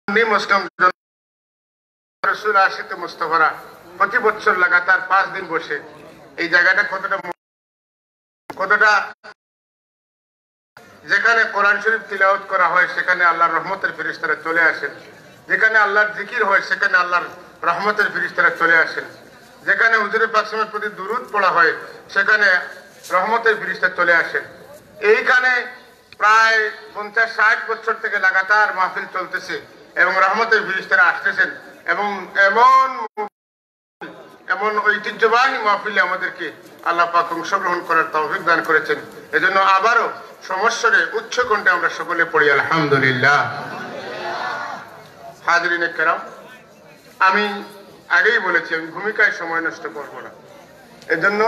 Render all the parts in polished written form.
মুসলিম রাসূল আশিতে মুস্তাফারা প্রতি বছর লাগাতার 5 দিন বসে এই জায়গাটা কতটা যেখানে কোরআন শরীফ তিলাওয়াত করা হয় সেখানে আল্লাহর রহমতের ফেরেশতারা চলে আসেন, যেখানে আল্লাহর জিকির হয় সেখানে আল্লাহর রহমতের ফেরেশতারা চলে আসেন, যেখানে হুজুরে পাক সাল্লাল্লাহু আলাইহি ওয়াসাল্লামের প্রতি দুরূদ পড়া হয় সেখানে রহমতের ফেরেশতা চলে আসেন। এইখানে প্রায় 50-60 বছর থেকে লাগাতার মাহফিল চলতেছে এবং রহমতের ফেরেশতারা আসতেছেন এবং এমন ঐতিহ্যবাহী মাহফিলে আমাদেরকে আল্লাহ পাক অংশগ্রহণ করার তৌফিক দান করেছেন। এজন্য আবারও সমস্বরে উচ্চ কণ্ঠে আমরা সকলে পড়ি আলহামদুলিল্লাহ। হাজরিনে কেরাম, আমি আগেই বলেছি আমি ভূমিকায় সময় নষ্ট করব না, এজন্য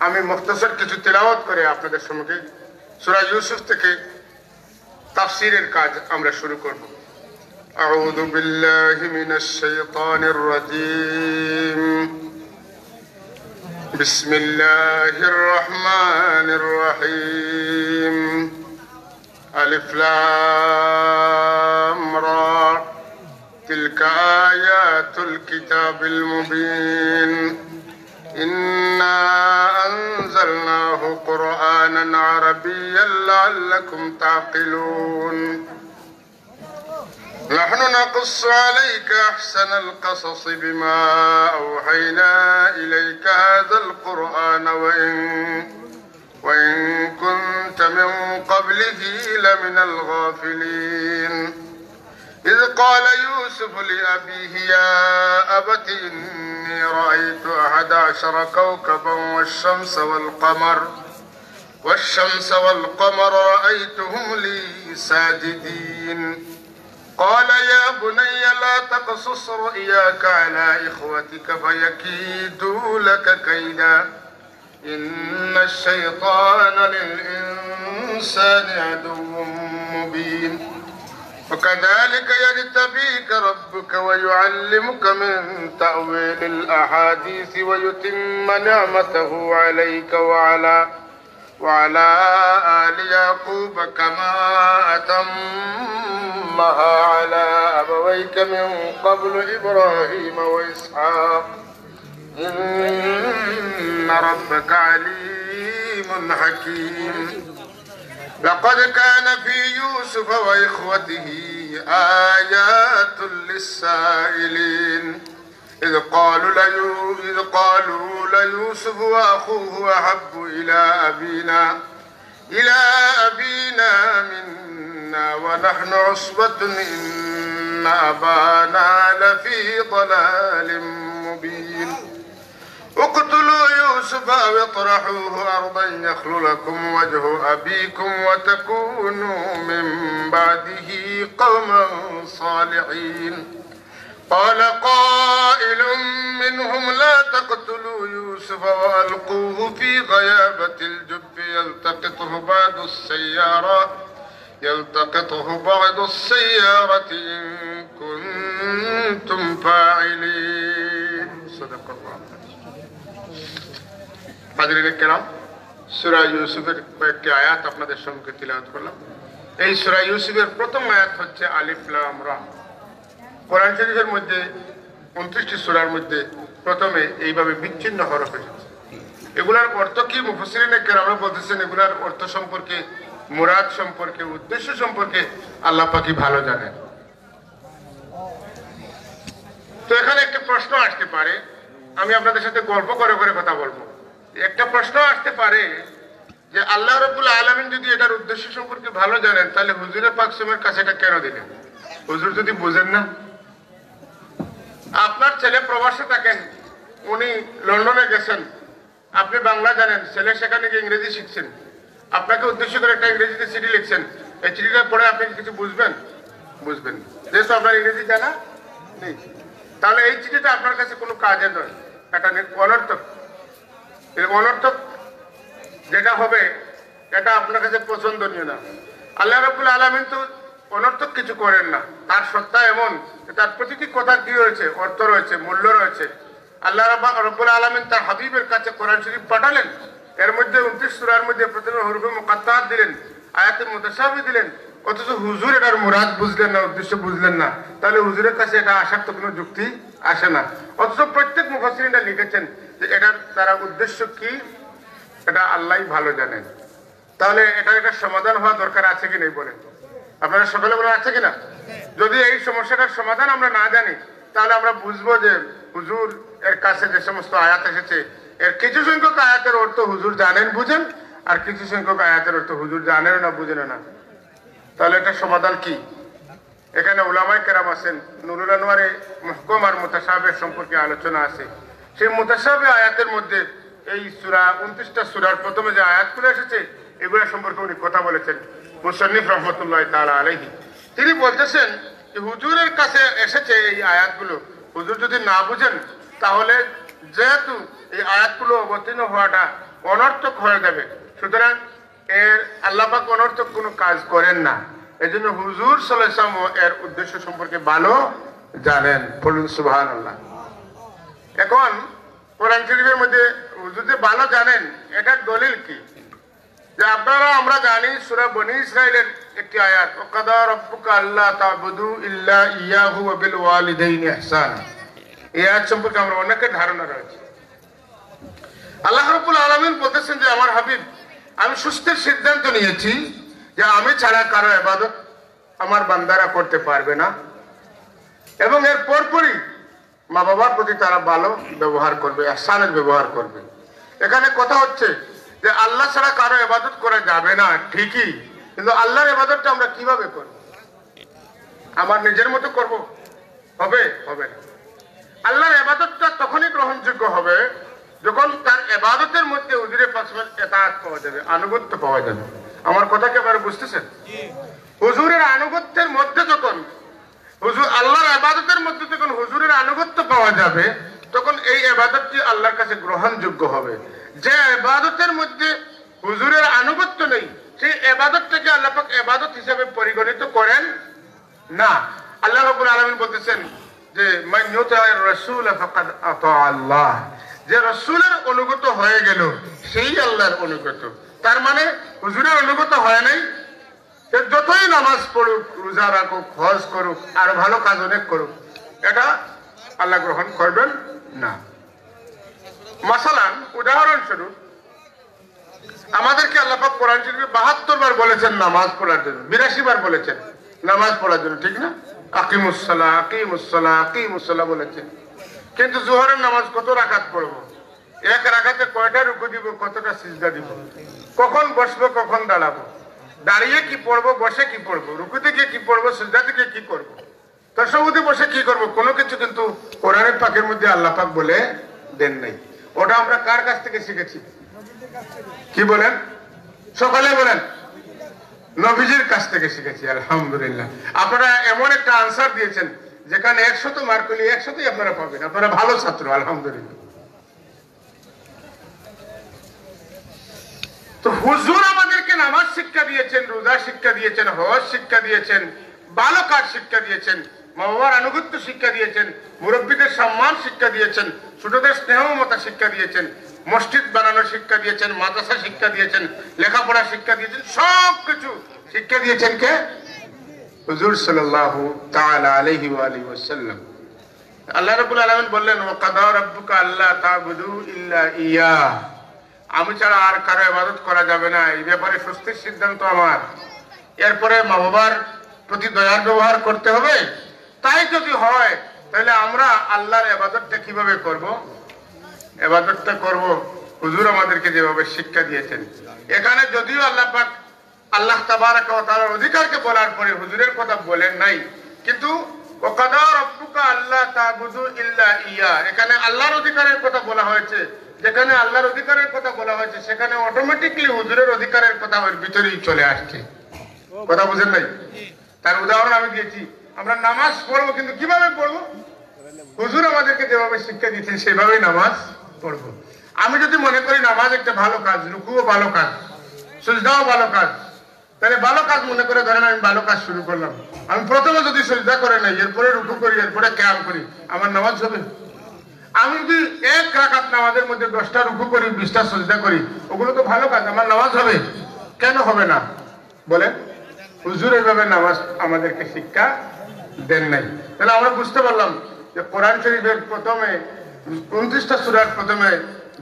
আমি মুখতাসার কিছু তিলাওয়াত করে আপনাদের সম্মুখে সূরা ইউসুফ থেকে তাফসীরের কাজ আমরা শুরু করব। أعوذ بالله من الشيطان الرجيم بسم الله الرحمن الرحيم ألف لام را تلك آيات الكتاب المبين إنا أنزلناه قرآنا عربيا لعلكم تعقلون نحن نقص عليك أحسن القصص بما أوحينا إليك هذا القرآن وإن كنت من قبله لمن الغافلين إذ قال يوسف لأبيه يا أبت إني رأيت 11 كوكبا والشمس والقمر رأيتهم لي ساجدين قال يا بني لا تقصص رؤياك على إخوتك فيكيدوا لك كيدا إن الشيطان للإنسان عدو مبين وكذلك يجتبيك ربك ويعلمك من تأويل الأحاديث ويتم نعمته عليك وعلى آل يعقوب كما أتمها على أبويك من قبل إبراهيم وإسحاق إن ربك عليم حكيم لقد كان في يوسف وإخوته آيات للسائلين إذ قالوا ليوسف وأخوه أحب إلى أبينا منا ونحن عصبة إن أبانا لفي ضلال مبين اقتلوا يوسف أو اطرحوه أرضا يخل لكم وجه أبيكم وتكونوا من بعده قوما صالحين قال قائل منهم لا تقتلوا يوسف وألقوه في غيابة الجب يلتقطه بعض السيارة إن كنتم فاعلين صدق الله। হাজরিন কিরাম, সূরা ইউসুফের কয়েকটি আয়াত আপনাদের সম্মুখে তিলাওয়াত করলাম। এই সূরা ইউসুফের প্রথম আয়াত হচ্ছে আলিফ লাম রা। কোরআন শরীফের মধ্যে 29টি সূরার মধ্যে প্রথমে এইভাবে বিচ্ছিন্ন হরফ এসেছে। এগুলার অর্থ কি মুফাসসিরিনে কেরামরা বলতেছেন, এগুলার অর্থ সম্পর্কে, মুরাদ সম্পর্কে, উদ্দেশ্য সম্পর্কে আল্লাহ পাকই ভালো জানেন। তো এখানে একটা প্রশ্ন আসতে পারে, আমি আপনাদের সাথে গল্প করে করে কথা বলবো। একটা প্রশ্ন আসতে পারে যে আল্লাহ রাব্বুল আলামিন যদি এটার উদ্দেশ্য সম্পর্কে ভালো জানেন তাহলে হুজুরে পাক সাল্লাল্লাহু আলাইহি ওয়াসাল্লামের কাছে এটা কেন দিলেন? হুজুর যদি বুঝেন না, আপনার ছেলে প্রবাসে থাকেন, উনি লন্ডনে গেছেন, আপনি বাংলা জানেন, ছেলে সেখানে গিয়ে ইংরেজি শিখছেন, আপনাকে উদ্দেশ্য করে একটা ইংরেজিতে চিঠি লিখছেন, এই চিঠিটা পড়ে আপনি কিছু বুঝবেন? যেহেতু আপনার ইংরেজি জানা নেই, তাহলে এই চিঠিটা আপনার কাছে কোনো কাজে নয়, এটা অনর্থক। এই অনর্থক যেটা হবে এটা আপনার কাছে পছন্দনীয় না। আল্লাহ রাব্বুল আলামিন তো অনর্থক কিছু করেন না, তার সত্তা এমন, তার প্রতিটি কথা কি রয়েছে, অর্থ রয়েছে, মূল্য রয়েছে। আল্লাহ রাব্বুল আলামিন তার হাবিবের কাছে কোরআন শরীফ পাঠালেন, এর মধ্যে 29 সূরার মধ্যে প্রথমে হুরুফে মুকাত্তাত দিলেন, আয়াতে মুতাশাবিহ দিলেন, অথচ হুজুর এটার মুরাদ বুঝলেন না, উদ্দেশ্য বুঝলেন না, তাহলে হুজুরের কাছে এটা আসার তো কোনো যুক্তি আসে না। অথচ প্রত্যেক মুফাসসিরিন লিখেছেন যে এটার তারা উদ্দেশ্য কি এটা আল্লাহই ভালো জানেন। তাহলে এটার একটা সমাধান হওয়া দরকার আছে কি নেই বলেন? আপনারা সকলে বলে আছে কিনা? যদি এই সমস্যাটার সমাধান আমরা না জানি তাহলে আমরা বুঝবো যে হুজুর এর কাছে যে সমস্ত আয়াত এসেছে এর কিছু সংখ্যক আয়াতের অর্থ হুজুর জানেন বুঝেন, আর কিছু সংখ্যক আয়াতের অর্থ হুজুর জানেন না বুঝেন না। তাহলে এটা সমাধান কি? এখানে উলামায়ে কেরাম আছেন, নুরুল আনোয়ারে মুহকাম আর মুতাশাবিহ সম্পর্কে আলোচনা আছে। সেই মুতাশাবিহ আয়াতের মধ্যে এই সূরা 29টা সূরার প্রথমে যে আয়াতগুলো এসেছে এগুলো সম্পর্কে উনি কথা বলেছেন মুসান্নিফ রাহমাতুল্লাহি তাআলা আলাইহি। তিনি বলতেছেন যে হুজুরের কাছে এসেছে এই আয়াতগুলো, হুজুর যদি না বুঝেন তাহলে যেহেতু এই আয়াতগুলো অবতীর্ণ হওয়াটা অনর্থক হয়ে যাবে, সুতরাং এর আল্লাহ পাক অনর্থক কোনো কাজ করেন না। এই জন্য হুজুর সাল্লাল্লাহু আলাইহি ওয়াসাল্লাম এর উদ্দেশ্য সম্পর্কে ভালো জানেন। বলুন সুবহানাল্লাহ। এখন কোরআন শরীফের মধ্যে হুজুর যে ভালো জানেন এটার দলিল কি? যে আপনারা আমরা জানি সূরা বনী ইসরাঈলের একটি আয়াত, ওয়াকাদা রাব্বুকা আল্লা তা'বুদু ইল্লা ইয়াহু ওয়া বিল ওয়ালিদাইনি ইহসানা। এই আয়াত সম্পর্কে আমরা অনেকের ধারণা রয়েছে। আল্লাহ রাব্বুল আলামিন বলতেছেন যে আমার হাবিব আমি সুস্থের সিদ্ধান্ত নিয়েছি যে আমি ছাড়া কারো ইবাদত আমার বান্দারা করতে পারবে না, এবং এর পরপরই মা বাবার প্রতি তারা ভালো ব্যবহার করবে, ইহসানের ব্যবহার করবে। এখানে কথা হচ্ছে যে আল্লাহ ছাড়া কারো ইবাদত করা যাবে না ঠিকই, কিন্তু আল্লাহর ইবাদতটা আমরা কিভাবে করব? আমার নিজের মতো করব? হবে? হবে না। আল্লাহর ইবাদতটা তখনই গ্রহণযোগ্য হবে যখন তার ইবাদতের মধ্যে হুজুরে পাকমের ইতাআত পাওয়া যাবে, আনুগত্য পাওয়া যাবে। আমার কথা কি আপনারা বুঝতেছেন? হুজুরের আনুগত্যের মধ্যে যখন হুজুর আল্লাহর ইবাদতের মধ্যে যখন হুজুরের আনুগত্য পাওয়া যাবে তখন এই ইবাদতটি আল্লাহর কাছে গ্রহণযোগ্য হবে। যে ইবাদতের মধ্যে হুজুরের আনুগত্য নেই সেই ইবাদতটাকে আল্লাহ পাক ইবাদত হিসেবে পরিগণিত করেন না। আল্লাহ রাব্বুল আলামিন বলতেছেন যে মান ইউতি'আর রাসূল ফাকাদ আতা আল্লাহ, যে রাসূলের অনুগত হয়ে গেল সেই আল্লাহর অনুগত। তার মানে হুজুরের অনুগত হয় নাই, যতই নামাজ পড়ুক, রোজা রাখুক, হজ করুক, আর ভালো কাজ অনেক করুক, এটা আল্লাহ গ্রহণ করবেন না। মাসালান উদাহরণস্বরূপ আমাদেরকে আল্লাহ পাক কোরআন শরীফে 72 বার বলেছেন নামাজ পড়ার জন্য, 82 বার বলেছেন নামাজ পড়ার জন্য, ঠিক না? আকিমুস সালাহ আকিমুস সালাহ আকিমুস সালাহ বলেছেন। কিন্তু জোহরের নামাজ কত রাকাত পড়বো? এক রাকাতে কয়টা রুকু দিব, কতটা সিজদা দিব, কখন বসবো, কখন দাঁড়াবো, দাঁড়িয়ে কি পড়বো, বসে কি পড়বো, রুকুতে গিয়ে কি পড়বো, সিজদা থেকে কি করবো, তাশাহুদে বসে কি করবো, কোনো কিছু কিন্তু কোরআনের পাকের মধ্যে আল্লাহ পাক বলে দেন নাই। ওটা আমরা কার কাছ থেকে শিখেছি? কি বলেন? সকালে বলেন। নবীজির কাছ থেকে শিখেছি। আলহামদুলিল্লাহ। আপনারা এমন একটা আনসার দিয়েছেন যেখানে 100 মার্ক পেলে 100ই আপনারা পাবেন। আপনারা ভালো ছাত্র, আলহামদুলিল্লাহ। তো হুজুর আমাদেরকে নামাজ শিক্ষা দিয়েছেন, রোজা শিক্ষা দিয়েছেন, হজ শিক্ষা দিয়েছেন, ভালো কাজ শিক্ষা দিয়েছেন, মা বাবার আনুগত্য শিক্ষা দিয়েছেন, মুরব্বীদের সম্মান শিক্ষা দিয়েছেন, ছোটদের স্নেহ মমতা শিক্ষা দিয়েছেন, মসজিদ বানানোর শিক্ষা দিয়েছেন, মাদ্রাসা শিক্ষা দিয়েছেন, লেখাপড়া শিক্ষা দিয়েছেন, সবকিছু শিক্ষা দিয়েছেন কে? হুজুর সাল্লাল্লাহু তাআলা আলাইহি ওয়া আলিহি ওয়াসাল্লাম। আল্লাহ রাব্বুল আলামিন বললেন ওয়াকাদা রাব্বুকা আল্লা তা'বুদু ইল্লা ইয়া, আমি ছাড়া আর কারো ইবাদত করা যাবে না, এই ব্যাপারে সুস্থির সিদ্ধান্ত আমার। এরপরে মা বাবার প্রতি দয়ার ব্যবহার করতে হবে। তাই যদি হয় তাহলে আমরা আল্লাহর ইবাদতটা কিভাবে করব? ইবাদতটা করব হুজুর আমাদেরকে যেভাবে শিক্ষা দিয়েছেন। এখানে যদিও আল্লাহ পাক আল্লাহ তাবারাক ওয়া তাআলার অধিকারকে বলার পরে হুজুরের কথা বলেন নাই, কিন্তু ওয়াকাদা রাব্বুকা আল্লা তা'বুদু ইল্লা ইয়া, এখানে আল্লাহর অধিকারের কথা বলা হয়েছে। যেখানে আল্লাহর অধিকারের কথা বলা হয়েছে সেখানে অটোমেটিকলি হুজুরের অধিকারের কথা ওর ভিতরেই চলে আসছে। কথা বুঝেন নাই? তার উদাহরণ আমি দিয়েছি। আমরা নামাজ পড়বো, কিন্তু কিভাবে পড়বো? হুজুর আমাদেরকে যেভাবে শিক্ষা দিয়েছেন সেভাবেই নামাজ পড়বো। আমি যদি মনে করি নামাজ একটা ভালো কাজ, রুকুও ভালো কাজ, সিজদাও ভালো কাজ, তাহলে ভালো কাজ মনে করে ধরেন আমি ভালো কাজ শুরু করলাম, আমি প্রথমে যদি সিজদা করে নাই, এরপরে রুকু করি, এরপরে কিয়াম করি, আমার নামাজ হবে? আমি যদি এক রাকাত নামাজের মধ্যে 10টা রুকু করি, 20টা সিজদা করি, ওগুলো তো ভালো কাজ, আমার নামাজ হবে? কেন হবে না বলেন? হুজুর এইভাবে নামাজ আমাদেরকে শিক্ষা দেন নাই। তাহলে আমরা বুঝতে পারলাম যে কোরআন শরীফের প্রথমে 29টা সূরার প্রথমে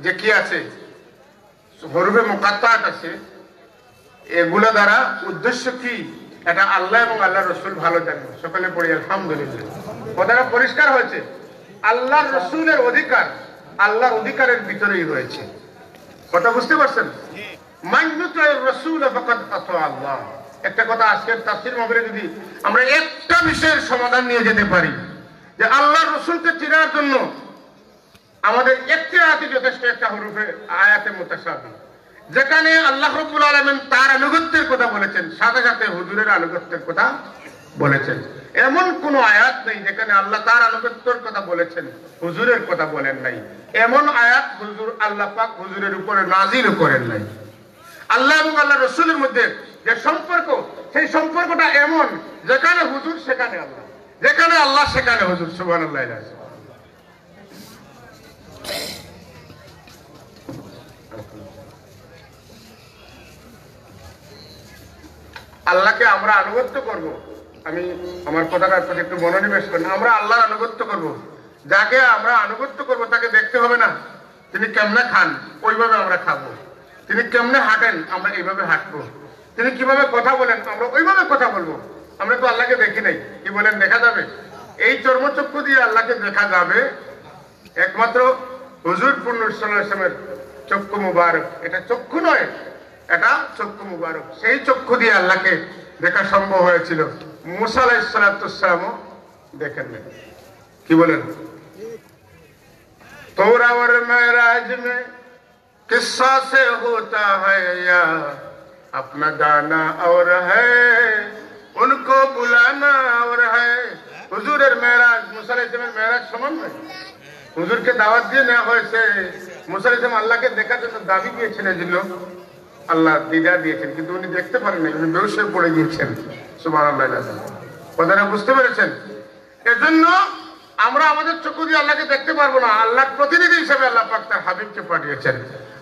যে কি আছে, হরফে মুকাত্তাত আছে, এগুলো দ্বারা উদ্দেশ্য কি এটা আল্লাহ এবং আল্লাহ রসুল ভালো জানেন। সকলে পড়ি আলহামদুলিল্লাহ। কথাটা পরিষ্কার হয়েছে, আল্লাহর রসুলের অধিকার আল্লাহর অধিকারের ভিতরেই রয়েছে। কথা বুঝতে পারছেন? মান ইউতি'র রাসূল ফাকাদ আতা আল্লাহ। একটা কথা আজকের তাফসীর মাহফিলে যদি আমরা একটা বিষয়ের সমাধান নিয়ে যেতে পারি যে আল্লাহর রসুলকে চেনার জন্য আমাদের একটি আয়াতই যথেষ্ট, একটা হরফে আয়াতে মুতাশাবিহ, যেখানে আল্লাহ রাব্বুল আলামিন তার আনুগত্যের কথা বলেছেন, সাথে সাথে হুজুরের আনুগত্যের কথা বলেছেন। এমন কোন আয়াত নেই যেখানে আল্লাহ তার আনুগত্যের কথা বলেছেন, হুজুরের কথা বলেন নাই। এমন আয়াত হুজুর আল্লাহ পাক হুজুরের উপরে নাযিল করেন নাই। আল্লাহ এবং আল্লাহ রসুলের মধ্যে যে সম্পর্ক, সেই সম্পর্কটা এমন যেখানে হুজুর সেখানে আল্লাহ, যেখানে আল্লাহ সেখানে হুজুর। সুবহানাল্লাহ। আল্লাহকে আমরা আনুগত্য করব। আমি আমার কথাটার প্রতি একটু মনোনিবেশ করি। আমরা আল্লাহর আনুগত্য করব, যাকে আমরা আনুগত্য করব তাকে দেখতে হবে না তিনি কেমনে খান, ওইভাবে আমরা খাবো। তিনি কেমনে হাঁটেন, আমরা এইভাবে হাঁটবো। তিনি কিভাবে কথা বলেন, আমরা ওইভাবে কথা বলবো। আমরা তো আল্লাহকে দেখি নাই, কি বলেন দেখা যাবে? এই চর্মচক্ষু দিয়ে আল্লাহকে দেখা যাবে একমাত্র হুজুর সাল্লাল্লাহু আলাইহি ওয়াসাল্লামের চক্ষু মুবারক। এটা চক্ষু নয়, এটা চক্ষু মুবারক। সেই চক্ষু দিয়ে আল্লাহকে দেখা সম্ভব হয়েছিল। মুসা আলাইহিস সালামও দেখেন না। কি বলেন? तोरा और महराज में किस्सा से होता है या अपना गाना और है उनको बुलाना और है। হুজুরের মেরাজ, মুসা আলাইহিস সালামের মেরাজ সমান নয়। হুজুরকে দাওয়াত দিয়ে নেওয়া হয়েছে। মুসা আলাইহিস সালাম আল্লাহকে দেখার জন্য দাবি দিয়েছেন, এজন্য আল্লাহ দিদার দিয়েছেন, কিন্তু উনি দেখতে পারেননি, উনি বেহুশ হয়ে পড়ে গিয়েছেন। সুবহানাল্লাহ। কথাটা বুঝতে পেরেছেন? এজন্য আমরা আমাদের চক্ষু দিয়ে আল্লাহকে দেখতে পারবো না। আল্লাহর প্রতিনিধি হিসেবে আল্লাহ পাক তার হাবিবকে পাঠিয়েছেন।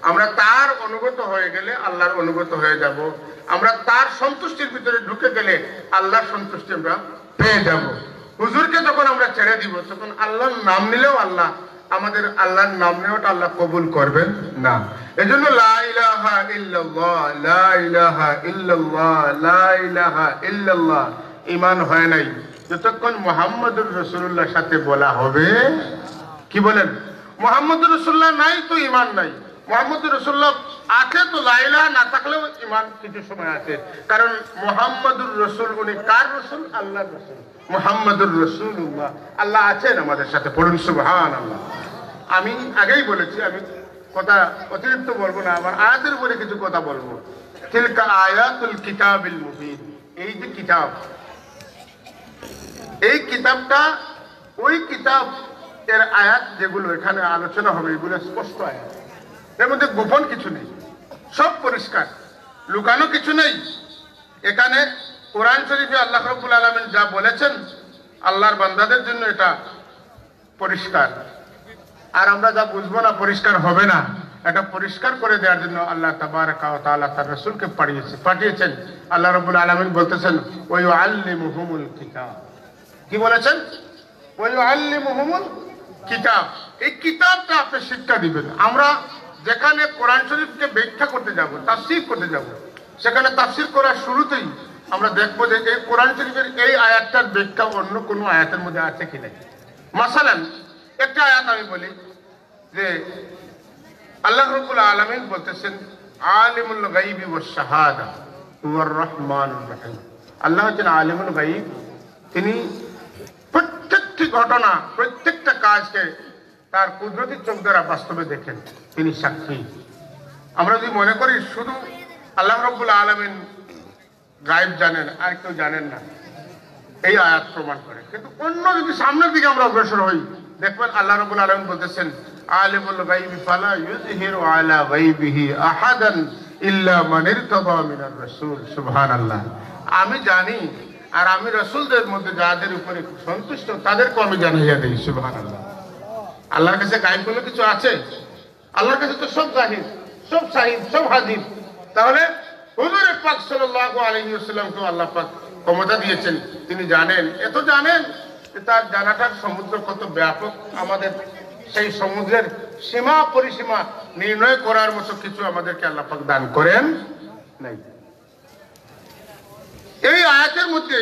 আমরা তার অনুগত হয়ে গেলে আল্লাহর অনুগত হয়ে যাব। আমরা তার সন্তুষ্টির ভিতরে ঢুকে গেলে আল্লাহর সন্তুষ্টি আমরা পেয়ে যাব। হুজুরকে যখন আমরা ছেড়ে দিব, তখন আল্লাহর নাম নিলেও আল্লাহ আমাদের আল্লাহর নাম নেওয়াটা আল্লাহ কবুল করবেন না। এজন্য লা ইলাহা ইল্লাল্লাহ, লা ইলাহা ইল্লাল্লাহ, লা ইলাহা ইল্লাল্লাহ ঈমান হয় নাই যতক্ষণ মুহাম্মদুর রাসূলুল্লাহর সাথে বলা হবে। কি বলেন? মুহাম্মদুর রাসূলুল্লাহ নাই তো ঈমান নাই। মুহাম্মদুর রাসূলুল্লাহ আছে তো লা ইলাহা না থাকলেও ঈমান কিছু সময় আছে। কারণ মুহাম্মদুর রাসূল, উনি কার রাসূল? আল্লাহর রাসূল। মুহাম্মদুর রাসূলুল্লাহ, আল্লাহ আছেন আমাদের সাথে। পড়ুন সুবহানাল্লাহ। আমি আগেই বলেছি, আমি কথা অতিরিক্ত বলবো না, আমার আয়াতের উপরে কিছু কথা বলবো। তিলকা আয়াতুল কিতাবিল মুবিন। এই যে কিতাব, এই কিতাবটা ওই কিতাব এর আয়াত যেগুলো এখানে আলোচনা হবে, এগুলো স্পষ্ট আয়াত, এর মধ্যে গোপন কিছু নেই, সব পরিষ্কার, লুকানো কিছু নেই। এখানে কোরআন শরীফে আল্লাহ রাব্বুল আলামিন যা বলেছেন আল্লাহর বান্দাদের জন্য এটা পরিষ্কার। আর আমরা যা বুঝবো না, পরিষ্কার হবে না, এটা পরিষ্কার করে দেওয়ার জন্য আল্লাহ তাবারাকা ওয়া তাআলা তার রাসূলকে পাঠিয়েছেন। আল্লাহ রাব্বুল আলামিন বলতেছেন ওয়া ইউআল্লিমুহুমুল কিতাব। কি বলেছেন? ওয়া ইউআল্লিমুহুমুল কিতাব। এই কিতাবটা আপনি শিক্ষা দিবেন। আমরা যেখানে কোরআন শরীফকে ব্যাখ্যা করতে যাব, তাফসীর করতে যাব, সেখানে তাফসীর করার শুরুতেই আমরা দেখবো যে এই কোরআন শরীফের এই আয়াতটার ব্যাখ্যা অন্য কোনো আয়াতের মধ্যে আছে কিনা। মাসালান একটা আয়াত আমি বলি যে আল্লাহ রাব্বুল আলামিন বলতেছেন আলিমুল গায়বি ওয়াস শাহাদা হুয়ার রহমানুর রহিম। আল্লাহ হচ্ছেন আলিমুল গায়ব, তিনি প্রত্যেকটি ঘটনা, প্রত্যেকটা কাজকে তার কুদরতি চোখ দ্বারা বাস্তবে দেখেন, তিনি সাক্ষী। আমরা যদি মনে করি শুধু আল্লাহ রাব্বুল আলামিন গায়েব জানেন আর কেউ জানেন না, এই আয়াত প্রমাণ করে। কিন্তু অন্য যদি সামনের দিকে আমরা অগ্রসর হই, দেখবেন আল্লাহ রাব্বুল আলামিন বলতেছেন আলিমুল গায়বি ফালা ইউযহিরু আলা গায়বিহি আহাদান ইল্লা মান ইরতাদা মিনার রাসূল। সুবহানাল্লাহ। আমি জানি আর আমি রাসূলদের মধ্যে যাদের উপরে সন্তুষ্ট তাদেরকে আমি জানাইয়া দেই। সুবহানাল্লাহ। আল্লাহর কাছে গায়েব কোনো কিছু আছে? আল্লাহর কাছে তো সব জাহির, সব শাহিদ, সব হাজির। তাহলে হুজুর পাক সাল্লাল্লাহু আলাইহি ওয়াসাল্লামকে আল্লাহ পাক ক্ষমতা দিয়েছেন, তিনি জানেন, এত জানেন যে তার জানাটার সমুদ্র কত ব্যাপক, আমাদের সেই সমুদ্রের সীমা পরিসীমা নির্ণয় করার মতো কিছু আমাদেরকে আল্লাহ পাক দান করেন নাই। এই আয়াতের মধ্যে,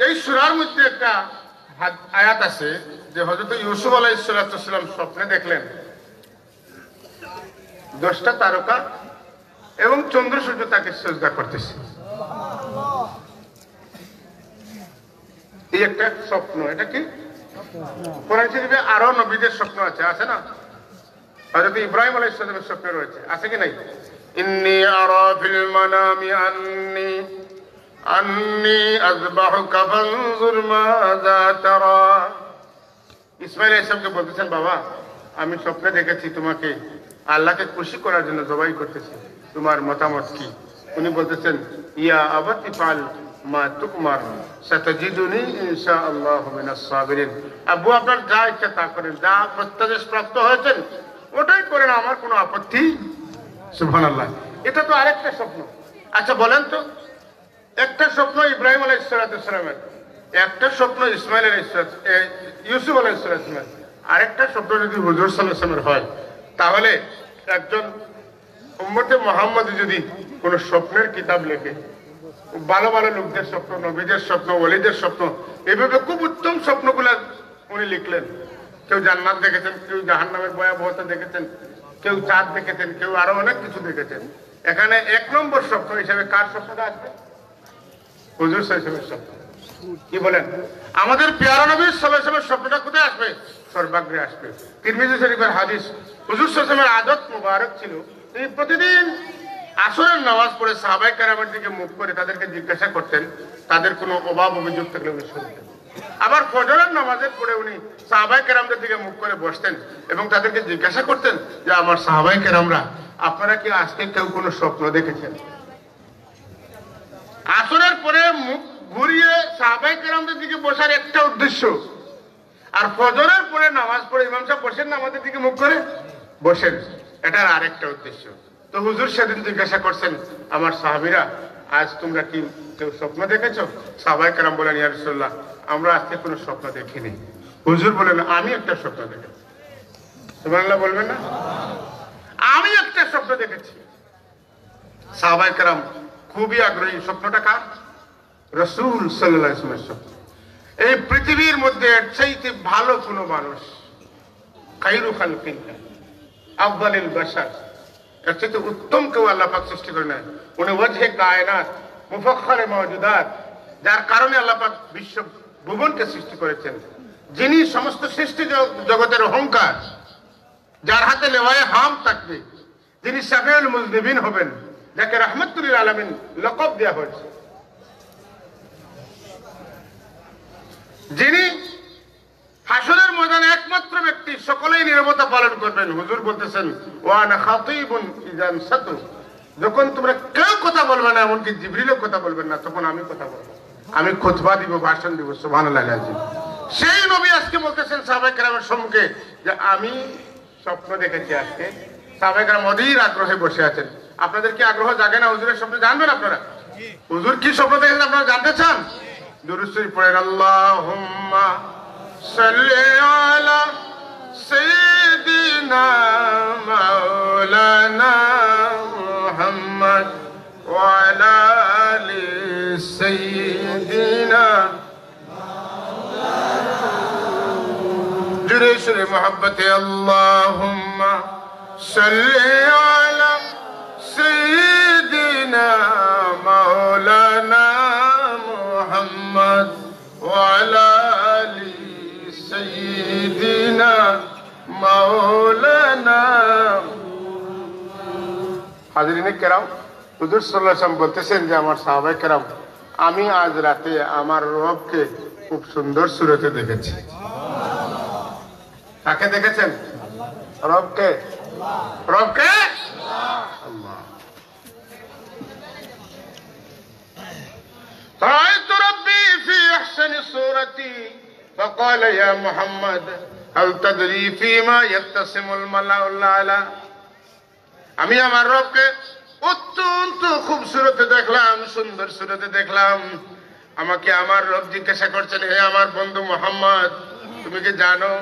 এই সূরার মধ্যে একটা আয়াত আছে যে হযরত ইউসুফ আলাইহিস সালাম স্বপ্নে দেখলেন 10টা তারকা এবং চন্দ্র সূর্য তাকে সিজদা করতেছে। এই একটা স্বপ্ন, এটা কি কোরআন শরীফে আরো নবীদের স্বপ্ন আছে না? হযরত ইব্রাহিম আলাইহিস সালামের স্বপ্ন রয়েছে, আছে কি নাই? ইন্নী আরা ফিল মানামি আন্নী আযবাহুকা ফানজুর মাযা তারা। ইসমাঈল আলাইহিস সালামকে বলতেছেন, বাবা আমি স্বপ্নে দেখেছি তোমাকে আল্লাহকে খুশি করার জন্য জবাই করতেছি, তোমার মতামত কি? উনি বলতেছেন, ইয়া আবাতি ফাল মা তুকমার সাতাজিদুনি ইনশাআল্লাহু মিনাস সাবিরিন। আব্বু আপনার যা ইচ্ছা তা করেন, যা প্রত্যাদেশ প্রাপ্ত হয়েছেন ওটাই করেন, আমার কোনো আপত্তি। সুবহানাল্লাহ। এটা তো আরেকটা স্বপ্ন। আচ্ছা বলেন তো, একটা স্বপ্ন ইব্রাহিম আলাইহিস সালামের, একটা স্বপ্ন ইসমাঈল ইউসুফ আলাইহিস সালামের, আরেকটা স্বপ্ন যদি হুজুর সাল্লাল্লাহু আলাইহি ওয়াসাল্লামের হয়, তাহলে একজন উম্মতে মুহাম্মদ যদি কোন স্বপ্নের কিতাব লেখে, ভালো ভালো লোকদের স্বপ্ন, নবীদের স্বপ্ন, ওলিদের স্বপ্ন, এভাবে খুব উত্তম স্বপ্নগুলা উনি লিখলেন। কেউ জান্নাত দেখেছেন, কেউ জাহান্নামের ভয়াবহতা দেখেছেন, কেউ চাঁদ দেখেছেন, কেউ আরো অনেক কিছু দেখেছেন। এখানে 1 নম্বর স্বপ্ন হিসেবে কার স্বপ্নটা আসবে? হুজুর সাল্লাল্লাহু আলাইহি ওয়াসাল্লামের স্বপ্ন। কি বলেন? আমাদের প্যারা নবী সাল্লাল্লাহু আলাইহি ওয়াসাল্লামের স্বপ্নটা কোথায় আসবে? সর্বাগ্রে আসবে। তিরমিজি শরীফের হাদিস, হুজুর সাল্লাল্লাহু আলাইহি ওয়াসাল্লামের আদত মুবারক ছিল, তিনি প্রতিদিন আসরের নামাজ পড়ে সাহাবায়ে কেরামের দিকে মুখ করে তাদেরকে জিজ্ঞাসা করতেন, তাদের কোনো অভাব অভিযোগ থাকলে উনি শুনতেন। আবার ফজরের নামাজের পরে উনি সাহাবায়ে কেরামদের দিকে মুখ করে বসতেন এবং তাদেরকে জিজ্ঞাসা করতেন যে আমার সাহাবায়ে কেরামরা, আপনারা কি আজকে কেউ কোনো স্বপ্ন দেখেছেন? আসরের পরে মুখ ঘুরিয়ে সাহাবায়ে কেরামদের দিকে বসার একটা উদ্দেশ্য, আর ফজরের পরে নামাজ পড়ে ইমাম সাহেব বসেন না আমাদের দিকে মুখ করে বসেন, এটার আরেকটা উদ্দেশ্য। তো হুজুর সেদিন জিজ্ঞাসা করছেন, আমার সাহাবীরা আজ তোমরা কি কেউ স্বপ্ন দেখেছো? সাহাবায়ে কেরাম বলেন, ইয়া রাসূলুল্লাহ আমরা আজকে কোনো স্বপ্ন দেখিনি। হুজুর বলেন, আমি একটা স্বপ্ন দেখেছি। সুবহানাল্লাহ বলবেন না? আমি একটা স্বপ্ন দেখেছি। সাহাবায়ে কেরাম খুবই আগ্রহী, স্বপ্নটা কার? রাসূল সাল্লাল্লাহু আলাইহি ওয়াসাল্লামের স্বপ্ন। এই পৃথিবীর মধ্যে এর চাইতে ভালো কোনো মানুষ, খায়রু খালকিল্লাহ আফদালুল বাশার, এর চাইতে উত্তম কেউ আল্লাহ পাক সৃষ্টি করে নাই। উনি ওয়াজহে কায়নাত, মুফাখখারে মাওজুদাত, যার কারণে আল্লাহ পাক বিশ্ব ভুবনকে সৃষ্টি করেছেন, যিনি সমস্ত সৃষ্টি জগতের অহংকার, যার হাতে লেওয়ায়ে হাম থাকবে, যিনি শাফিউল মুজনিবিন হবেন, যাকে রাহমাতুল লিল আলামিন লকব দেওয়া হয়েছে, যিনি হাসরের ময়দানে একমাত্র ব্যক্তি, সকলেই নীরবতা পালন করবেন। হুজুর বলতেছেন, ওয়ানা খাতিবুন ইজান সাতু, যখন তোমরা কেউ কথা বলবে না, এমনকি জিবরিলও কথা বলবেন না, তখন আমি কথা বলবো, আমি খুতবা দিব, ভাষণ দিব। সুবহানাল্লাহ আলাইহি। সেই নবী আজকে বলতেছেন সাহাবায়ে কেরামের সম্মুখে যে আমি স্বপ্ন দেখেছি। আজকে সাহাবায়ে কেরাম অধীর আগ্রহে বসে আছেন। আপনাদের কি আগ্রহ জাগে না হুজুরের স্বপ্ন জানবেন? আপনারা হুজুর কি স্বপ্ন দেখেছেন আপনারা জানতে চান? দুরূদ শরীফ পড়েন, আল্লাহুম্মা সাল্লি আলা সাইয়্যিদিনা মাওলানা মুহাম্মদ ওয়া আলা আলি সাইয়্যিদিনা মাওলানা। জুরে সুরে মোহাব্বতে আল্লাহুম্মা সাল্লি আলা সাইয়্যিদিনা মাওলানা মুহাম্মদ ওয়া আলা আলি সাইয়্যিদিনা মাওলানা। হাজিরিনে কেরাম, হুজুর সাল্লাল্লাহু আলাইহি ওয়াসাল্লাম বলতেছেন যে আমার সাহাবায়ে কেরাম, আমি আজ রাতে আমার রবকে খুব সুন্দর সুরতে দেখেছি। কাকে দেখেছেন? রবকে। রবকে আল্লাহ। رأيت ربي في أحسن صورتي فقال يا محمد هل تدري فيما يختصم الملأ الأعلى। আমি আমার রবকে অত্যন্ত খুবসুরত দেখলাম, সুন্দর সুরতে দেখলাম। আমাকে আমার রব জিজ্ঞাসা করছেন, হে আমার বন্ধু মোহাম্মদ, তুমি কি জানো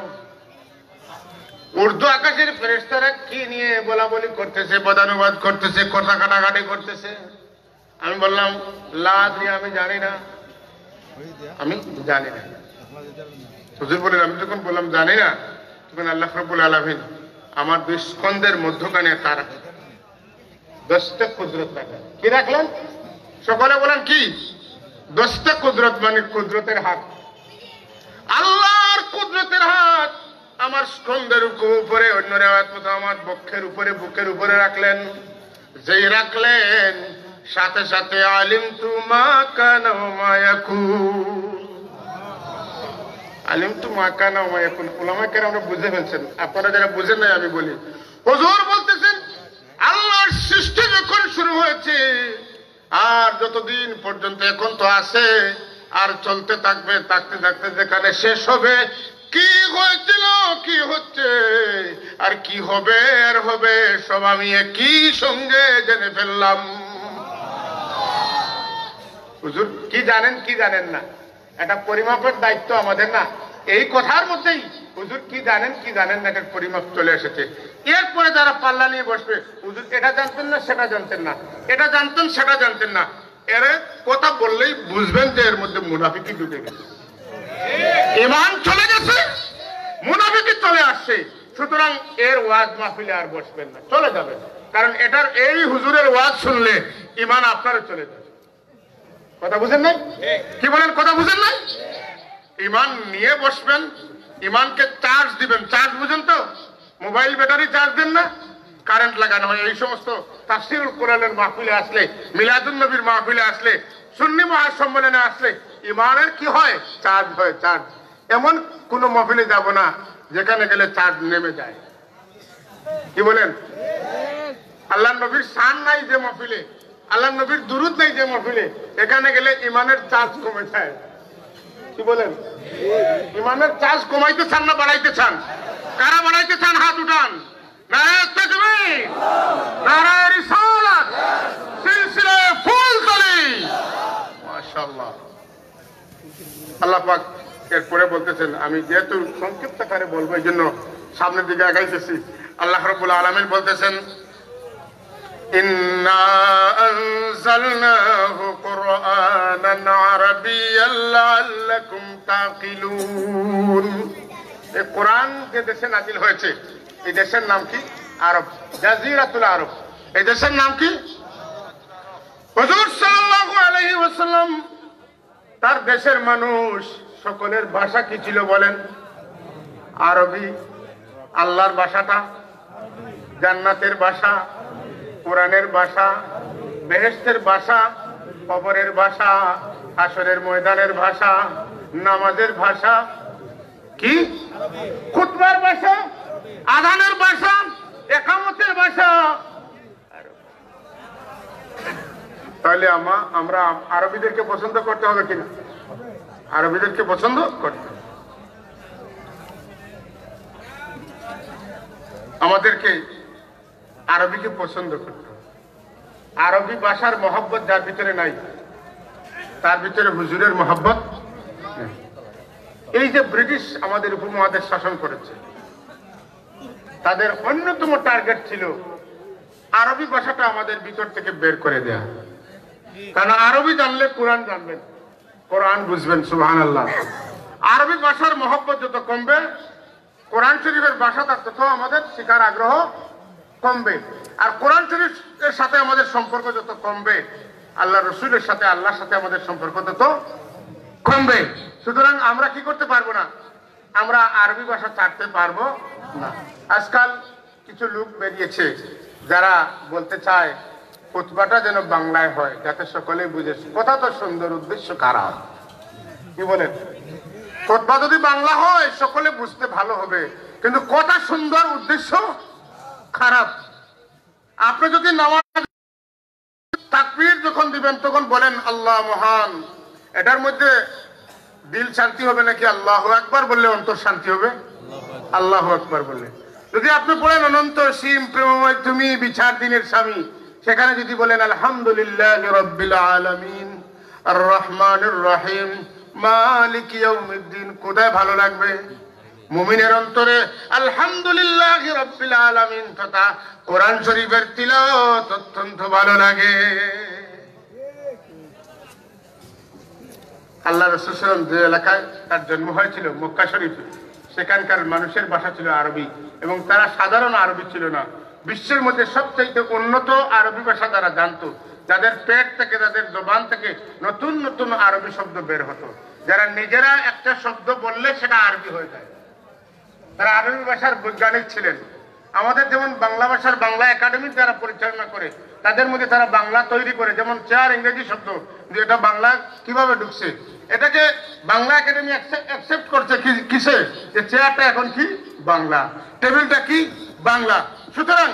উর্দু আকাশের ফেরেশতারা কি নিয়ে বলা বলি করতেছে, বদানুবাদ করতেছে, কথা কাটাকাটি করতেছে? আমি বললাম লা আদরি, আমি জানি না, আমি জানি না। হুজুর বলেন, আমি যখন বললাম জানি না, তখন আল্লাহ রাব্বুল আলামিন আমার দুই স্কন্ধের মধ্যখানে তার 10টা কুদরত রাখলেন। কি রাখলেন? সকলে বলেন কি? 10টা কুদরত, মানে কুদরতের হাত। আল্লাহর কুদরতের হাত আমার স্কন্ধের উপরে, অন্য রেওয়ায়াত মতো আমার বক্ষের উপরে, বুকের উপরে রাখলেন। যেই রাখলেন, সাথে সাথে আলিমতু মা কানা ওয়া মা ইয়াকুন, আলিমতু মা কানা ওয়া মা ইয়াকুন। উলামায়ে কেরামরা বুঝে ফেলছেন, আপনারা যারা বুঝেন নাই আমি বলি। হুজুর বলতেছেন, আল্লাহর সৃষ্টি যখন শুরু হয়েছে আর যতদিন পর্যন্ত এখন তো আছে আর চলতে থাকবে, থাকতে থাকতে যেখানে শেষ হবে, কি হয়েছিল, কি হচ্ছে আর কি হবে আর হবে, সব আমি একই সঙ্গে জেনে ফেললাম। হুজুর কি জানেন কি জানেন না, এটা পরিমাপের দায়িত্ব আমাদের না? এই কথার মধ্যেই হুজুর কি জানেন কি জানেন না এটার পরিমাপ চলে এসেছে। এরপরে যারা পাল্লা নিয়ে বসবে, হুজুর এটা জানতেন না, সেটা জানতেন না, এটা জানতেন, সেটা জানতেন না, এর কথা বললেই বুঝবেন যে এর মধ্যে মুনাফিকি ঢুকে গেছে, ঈমান চলে গেছে, মুনাফিকি চলে আসছে। সুতরাং এর ওয়াজ মাহফিলে আর বসবেন না, চলে যাবেন। কারণ এটার এই হুজুরের ওয়াজ শুনলে ঈমান আপনারও চলে যাবে। কথা বুঝেন নাই? কি বলেন? কথা বুঝেন নাই? ঈমান নিয়ে বসবেন, ঈমানকে চার্জ দিবেন। চার্জ বুঝেন তো? মোবাইল ব্যাটারি চার্জ দেন না, কারেন্ট লাগানো হয়। এই সমস্ত তাফসীরুল কোরআনের মাহফিলে আসলে, মিলাদুন নবীর মাহফিলে আসলে, সুন্নি মহাসম্মেলনে আসলে ঈমানের কি হয়? চার্জ হয়, চার্জ। এমন কোন মাহফিলে যাব না যেখানে গেলে চার্জ নেমে যায়। কি বলেন? আল্লাহ নবীর শান নাই যে মাহফিলে, আল্লাহ নবীর দুরূদ নাই যে মাহফিলে, এখানে গেলে ঈমানের চার্জ কমে যায়। কি বলেন? ঈমানের চার্জ কমাইতে চান না বাড়াইতে চান? কারা বাড়াইতে চান? হাত উঠান। নারায়ে তাকবীর, নারায়ে রিসালাত, সিলসিলায়ে ফুলতলি। মাশাআল্লাহ। আল্লাহ পাক এরপরে বলতেছেন, আমি যেহেতু সংক্ষিপ্ত আকারে বলবো এই জন্য সামনের দিকে আগাইতেছি। আল্লাহ রাব্বুল আলামিন বলতেছেন, ইন্না আনজালনাহু কুরআনান আরাবিয়্যান লাআল্লাকুম তাকিলুন। এই কোরআন যে দেশে নাজিল হয়েছে, এই দেশের নাম কি? আরব, জাজিরাতুল আরব। এই দেশের নাম কি? হুজুর সাল্লাল্লাহু আলাইহি ওয়াসাল্লাম তার দেশের মানুষ সকলের ভাষা কি ছিল বলেন? আরবি। আল্লাহর ভাষাটা, জান্নাতের ভাষা, কোরআনের ভাষা, বেহেশতের ভাষা, কবরের ভাষা, হাসরের ময়দানের ভাষা, নামাজের ভাষা কি? খুতবার ভাষা, আযানের ভাষা, ইকামতের ভাষা। তাহলে আমরা আরবিদেরকে পছন্দ করতে হবে কিনা? আরবিদেরকে পছন্দ করতে হবে। আমাদেরকে আরবিকে পছন্দ করতে হবে। আরবি ভাষার মহব্বত যার ভিতরে নাই, তার ভিতরে হুজুরের মহব্বত নেই। এই যে ব্রিটিশ আমাদের উপমহাদেশ শাসন করেছে, তাদের অন্যতম টার্গেট ছিল আরবি ভাষাটা আমাদের ভিতর থেকে বের করে দেয়া। কারণ আরবি জানলে কোরআন জানবেন, কোরআন বুঝবেন। সুবহানাল্লাহ। আরবি ভাষার মহব্বত যত কমবে, কোরআন শরীফের ভাষাটা তত আমাদের শিখার আগ্রহ কমবে। আর কোরআন শরীফের সাথে আমাদের সম্পর্ক যত কমবে, আল্লাহ রসুলের সাথে, আল্লাহর সাথে আমাদের সম্পর্ক তত কমবে। সুতরাং আমরা কি করতে পারবো না? আমরা আরবি ভাষা ছাড়তে পারবো না। আজকাল কিছু লোক বেরিয়েছে যারা বলতে চায় খুতবাটা যেন বাংলায় হয়, যাতে সকলেই বুঝে। কথা তো সুন্দর, উদ্দেশ্য খারাপ। কি বলেন? খুতবা যদি বাংলা হয় সকলে বুঝতে ভালো হবে, কিন্তু কথা সুন্দর, উদ্দেশ্য খারাপ। আপনি যদি নামাজ তাকবীর যখন দিবেন তখন বলেন আল্লাহ মহান, এটার মধ্যে দিল শান্তি হবে নাকি আল্লাহু আকবার বললে অন্তর শান্তি হবে? আল্লাহু আকবার বললে। যদি আপনি পড়েন অনন্ত সীম প্রেমময় তুমি বিচার দিনের স্বামী, সেখানে যদি বলেন আলহামদুলিল্লাহি রাব্বিল আলামিন আর রহমানির রহিম মালিক ইয়াউমিদ্দিন, কোথায় ভালো লাগবে? মুমিনের অন্তরে আলহামদুলিল্লাহি রাব্বিল আলামিন তথা কোরআন শরীফের তিলাওয়াত অত্যন্ত ভালো লাগে। আল্লাহ রাসূল সাল্লাল্লাহু আলাইহি ওয়াসাল্লাম যে এলাকায় তার জন্ম হয়েছিল মক্কা শরীফে, সেখানকার মানুষের ভাষা ছিল আরবি এবং তারা সাধারণ আরবি ছিল না, বিশ্বের মধ্যে সবচেয়ে উন্নত আরবি ভাষা তারা জানতো। যাদের পেট থেকে, তাদের জবান থেকে নতুন নতুন আরবি শব্দ বের হতো, যারা নিজেরা একটা শব্দ বললে সেটা আরবি হয়ে যায়। তারা আরবি ভাষার বৈজ্ঞানিক ছিলেন। আমাদের যেমন বাংলা ভাষার বাংলা একাডেমি যারা পরিচালনা করে, তাদের মধ্যে তারা বাংলা তৈরি করে, যেমন চেয়ার ইংরেজি শব্দ, যে এটা বাংলা কিভাবে ঢুকছে, এটাকে বাংলা একাডেমি অ্যাকসেপ্ট করছে কিসে, যে চেয়ারটা এখন কি বাংলা, টেবিলটা কি বাংলা। সুতরাং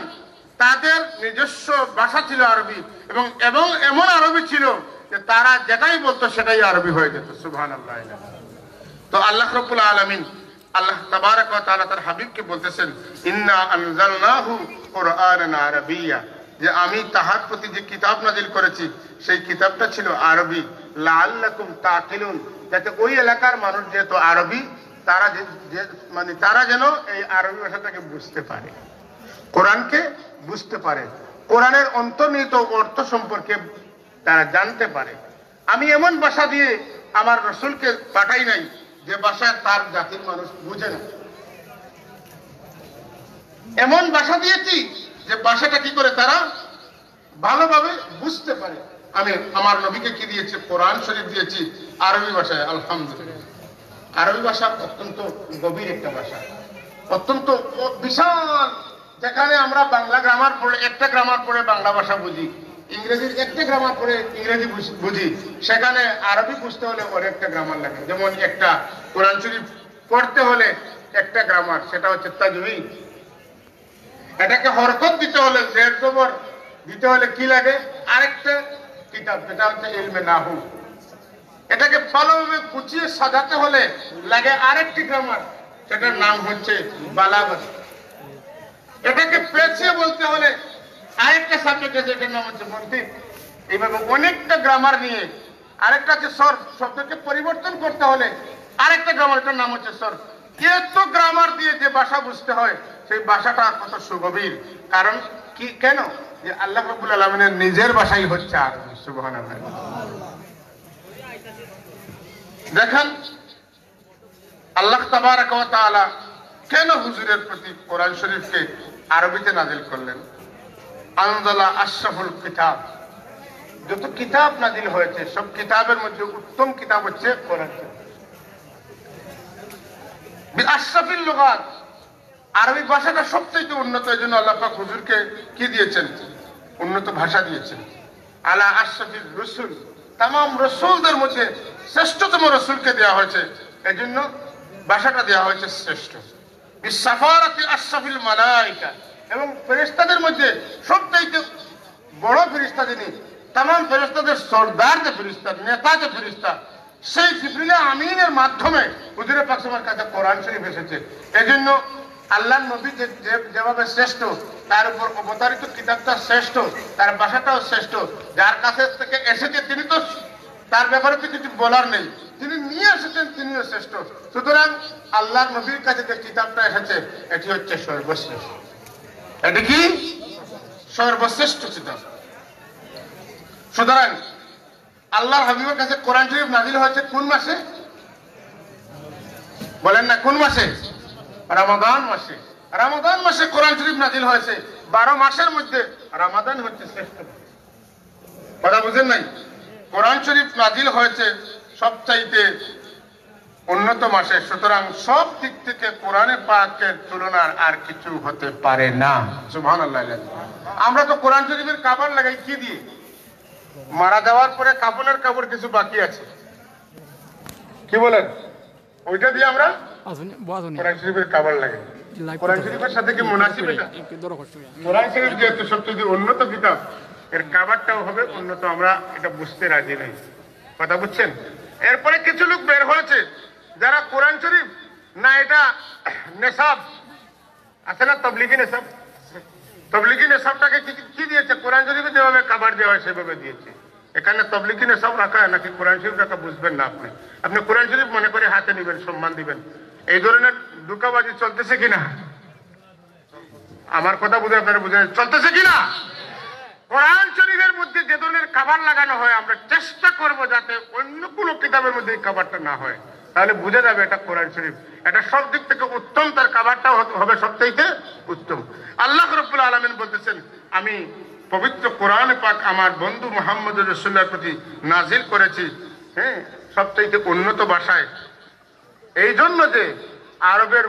তাদের নিজস্ব ভাষা ছিল আরবি এবং এবং এমন আরবি ছিল যে তারা যেটাই বলতো সেটাই আরবি হয়ে যেত। সুবহানাল্লাহ। তো আল্লাহ রাব্বুল আলামিন, আল্লাহ তাবারক ওয়া তাআলা তার হাবিবকে বলতেছেন ইন্না আনজালনাহু কুরআনান আরাবিয়্যা, যে আমি তাহার প্রতি যে কিতাব নাযিল করেছি সেই কিতাবটা ছিল আরবি, লাআল্লাকুম তাকিলুন, যাতে ওই এলাকার মানুষ যেহেতু আরবি, তারা মানে তারা যেন এই আরবি ভাষাটাকে বুঝতে পারে, কোরআনকে বুঝতে পারে, কোরআনের অন্তর্নিহিত অর্থ সম্পর্কে তারা জানতে পারে। আমি এমন ভাষা দিয়ে আমার রাসূলকে পাঠাই নাই যে ভাষা তার জাতির মানুষ বুঝে না, এমন ভাষা দিয়েছি যে ভাষাটা কি করে তারা ভালোভাবে বুঝতে পারে। আমি আমার নবীকে কি দিয়েছি? কোরআন শরীফ দিয়েছি আরবি ভাষায়। আলহামদুলিল্লাহ। আরবি ভাষা অত্যন্ত গভীর একটা ভাষা, অত্যন্ত বিশাল। যেখানে আমরা বাংলা গ্রামার পড়ে, একটা গ্রামার পড়ে বাংলা ভাষা বুঝি, ইংরেজির একটা গ্রামার পড়ে ইংরেজি বুঝি, সেখানে আরবি বুঝতে হলে অনেকটা গ্রামার লাগে। যেমন একটা কোরআন শরীফ পড়তে হলে একটা গ্রামার, সেটা হচ্ছে তাজউইদ। এটাকে হরকত দিতে হলে, জের জবর দিতে হলে কি লাগে? আরেকটা কিতাব, যেটা হচ্ছে ইলমে নাহু। এটাকে ভালোভাবে গুছিয়ে সাজাতে হলে লাগে আরেকটি গ্রামার, সেটার নাম হচ্ছে বালাগত। এটাকে পেঁচিয়ে বলতে হলে আরেকটা সাবজেক্ট আছে, এটার নাম হচ্ছে মন্তিক। এইভাবে অনেকটা গ্রামার নিয়ে আরেকটা আছে সরফ, শব্দকে পরিবর্তন করতে হলে আরেকটা গ্রামার, এটার নাম হচ্ছে সরফ। এত গ্রামার দিয়ে যে ভাষা বুঝতে হয়, সেই ভাষাটা কত সুগভীর। কারণ কি, কেন? যে আল্লাহ রাব্বুল আলামিনের নিজের ভাষাই হচ্ছে আরবি। সুবহানাল্লাহ। দেখেন আল্লাহ তাবারক ওয়া তাআলা কেন হুজুরের প্রতি কোরআন শরীফকে আরবিতে নাযিল করলেন? আনজালা আশরাফুল কিতাব, যত কিতাব নাযিল হয়েছে সব কিতাবের মধ্যে উত্তম কিতাব হচ্ছে কোরআন শরীফ। আশরাফিল লুগাত, আরবি ভাষাটা সবচেয়ে উন্নত। এই জন্য আল্লাহ পাক হুজুরকে কি দিয়েছেন? উন্নত ভাষা দিয়েছেন। আলা আশরাফির রসুল, তামাম রসুলদের মধ্যে শ্রেষ্ঠতম রসুলকে দেওয়া হয়েছে, এই জন্য ভাষাটা দেওয়া হয়েছে শ্রেষ্ঠ। বিসাফারাতি আশরাফিল মালায়েকা, এবং ফেরেশতাদের মধ্যে সবচেয়ে বড় ফেরেশতা যিনি, তামাম ফেরেশতাদের সর্দার যে ফেরেশতা, নেতা যে ফেরেশতা, সেই জিবরিল আমিনের মাধ্যমে হুজুরে পাক সাল্লাল্লাহু আলাইহি ওয়াসাল্লামের কাছে কোরআন শরীফ এসেছে। এজন্য আল্লাহর নবী যেভাবে শ্রেষ্ঠ, তার উপর অবতারিত কিতাবটা শ্রেষ্ঠ, তার ভাষাটাও শ্রেষ্ঠ। যার কাছে থেকে এসেছে তিনি তো, তার ব্যাপারে তো কিছু বলার নেই, তিনি নিয়ে এসেছেন, তিনিও শ্রেষ্ঠ। সুতরাং আল্লাহর নবীর কাছে যে কিতাবটা এসেছে এটি হচ্ছে সর্বশ্রেষ্ঠ। এটি কি? সর্বশ্রেষ্ঠ কিতাব। সুতরাং আল্লাহর হাবিবের কাছে কোরআন শরীফ নাযিল হয়েছে কোন মাসে? বলেন না, কোন মাসে? রমাদান মাসে। রমাদান মাসে কোরআন শরীফ নাযিল হয়েছে। 12 মাসের মধ্যে রমাদান হচ্ছে শ্রেষ্ঠ। কথা বুঝেন নাই? কোরআন শরীফ নাযিল হয়েছে সবচাইতে উন্নত মাসে। সুতরাং সব দিক থেকে কোরআনে পাকের তুলনা আর কিছু হতে পারে না। সুবহানাল্লাহ। আমরা তো কোরআন শরীফের কাপড় লাগাই কি দিয়ে? মারা যাওয়ার পরে কাপড়ের কাপড় কিছু বাকি আছে, কি বলেন? ওইটা দিয়ে আমরা কোরআন শরীফের কাপড় লাগাই। কোরআন শরীফের সাথে কি মুনাসিব এটা? কোরআন শরীফ যেহেতু সবচেয়ে উন্নত কিতাব, এর কাবারটাও হবে উন্নত। আমরা এটা বুঝতে রাজি নই। কথা বুঝছেন? এরপরে কিছু লোক বের হয়েছে যারা কোরআন শরীফ না, এটা নেশাব আছে না, তাবলীগী নেশাব, তবলিগি নেশাবটাকে কি দিয়েছে? কোরআন শরীফে যেভাবে কাবার দেওয়া হয় সেভাবে দিয়েছে। এখানে তবলিগি নেশাব রাখা হয় নাকি কোরআন শরীফ রাখা বুঝবেন না আপনি। আপনি কোরআন শরীফ মনে করে হাতে নিবেন, সম্মান দিবেন। এই ধরনের দুকাবাজি চলতেছে কিনা? আমার কথা বুঝে আপনারা বুঝে চলতেছে কিনা? কোরআন শরীফের মধ্যে যে ধরনের কাবার লাগানো হয় আমরা চেষ্টা করব যাতে অন্য কোনো কিতাবের মধ্যে এই কাবারটা না হয়, তাহলে বুঝে যাবে এটা কোরআন শরীফ। এটা সব দিক থেকে উত্তম, তার কাবারটা হবে সবথেকে উত্তম। আল্লাহ রাব্বুল আলামিন বলতেছেন, আমি পবিত্র কোরআন পাক আমার বন্ধু মুহাম্মদ রাসূলুল্লাহর প্রতি নাজিল করেছি, হ্যাঁ, সবথেকে উন্নত ভাষায়। এই জন্য যে আরবের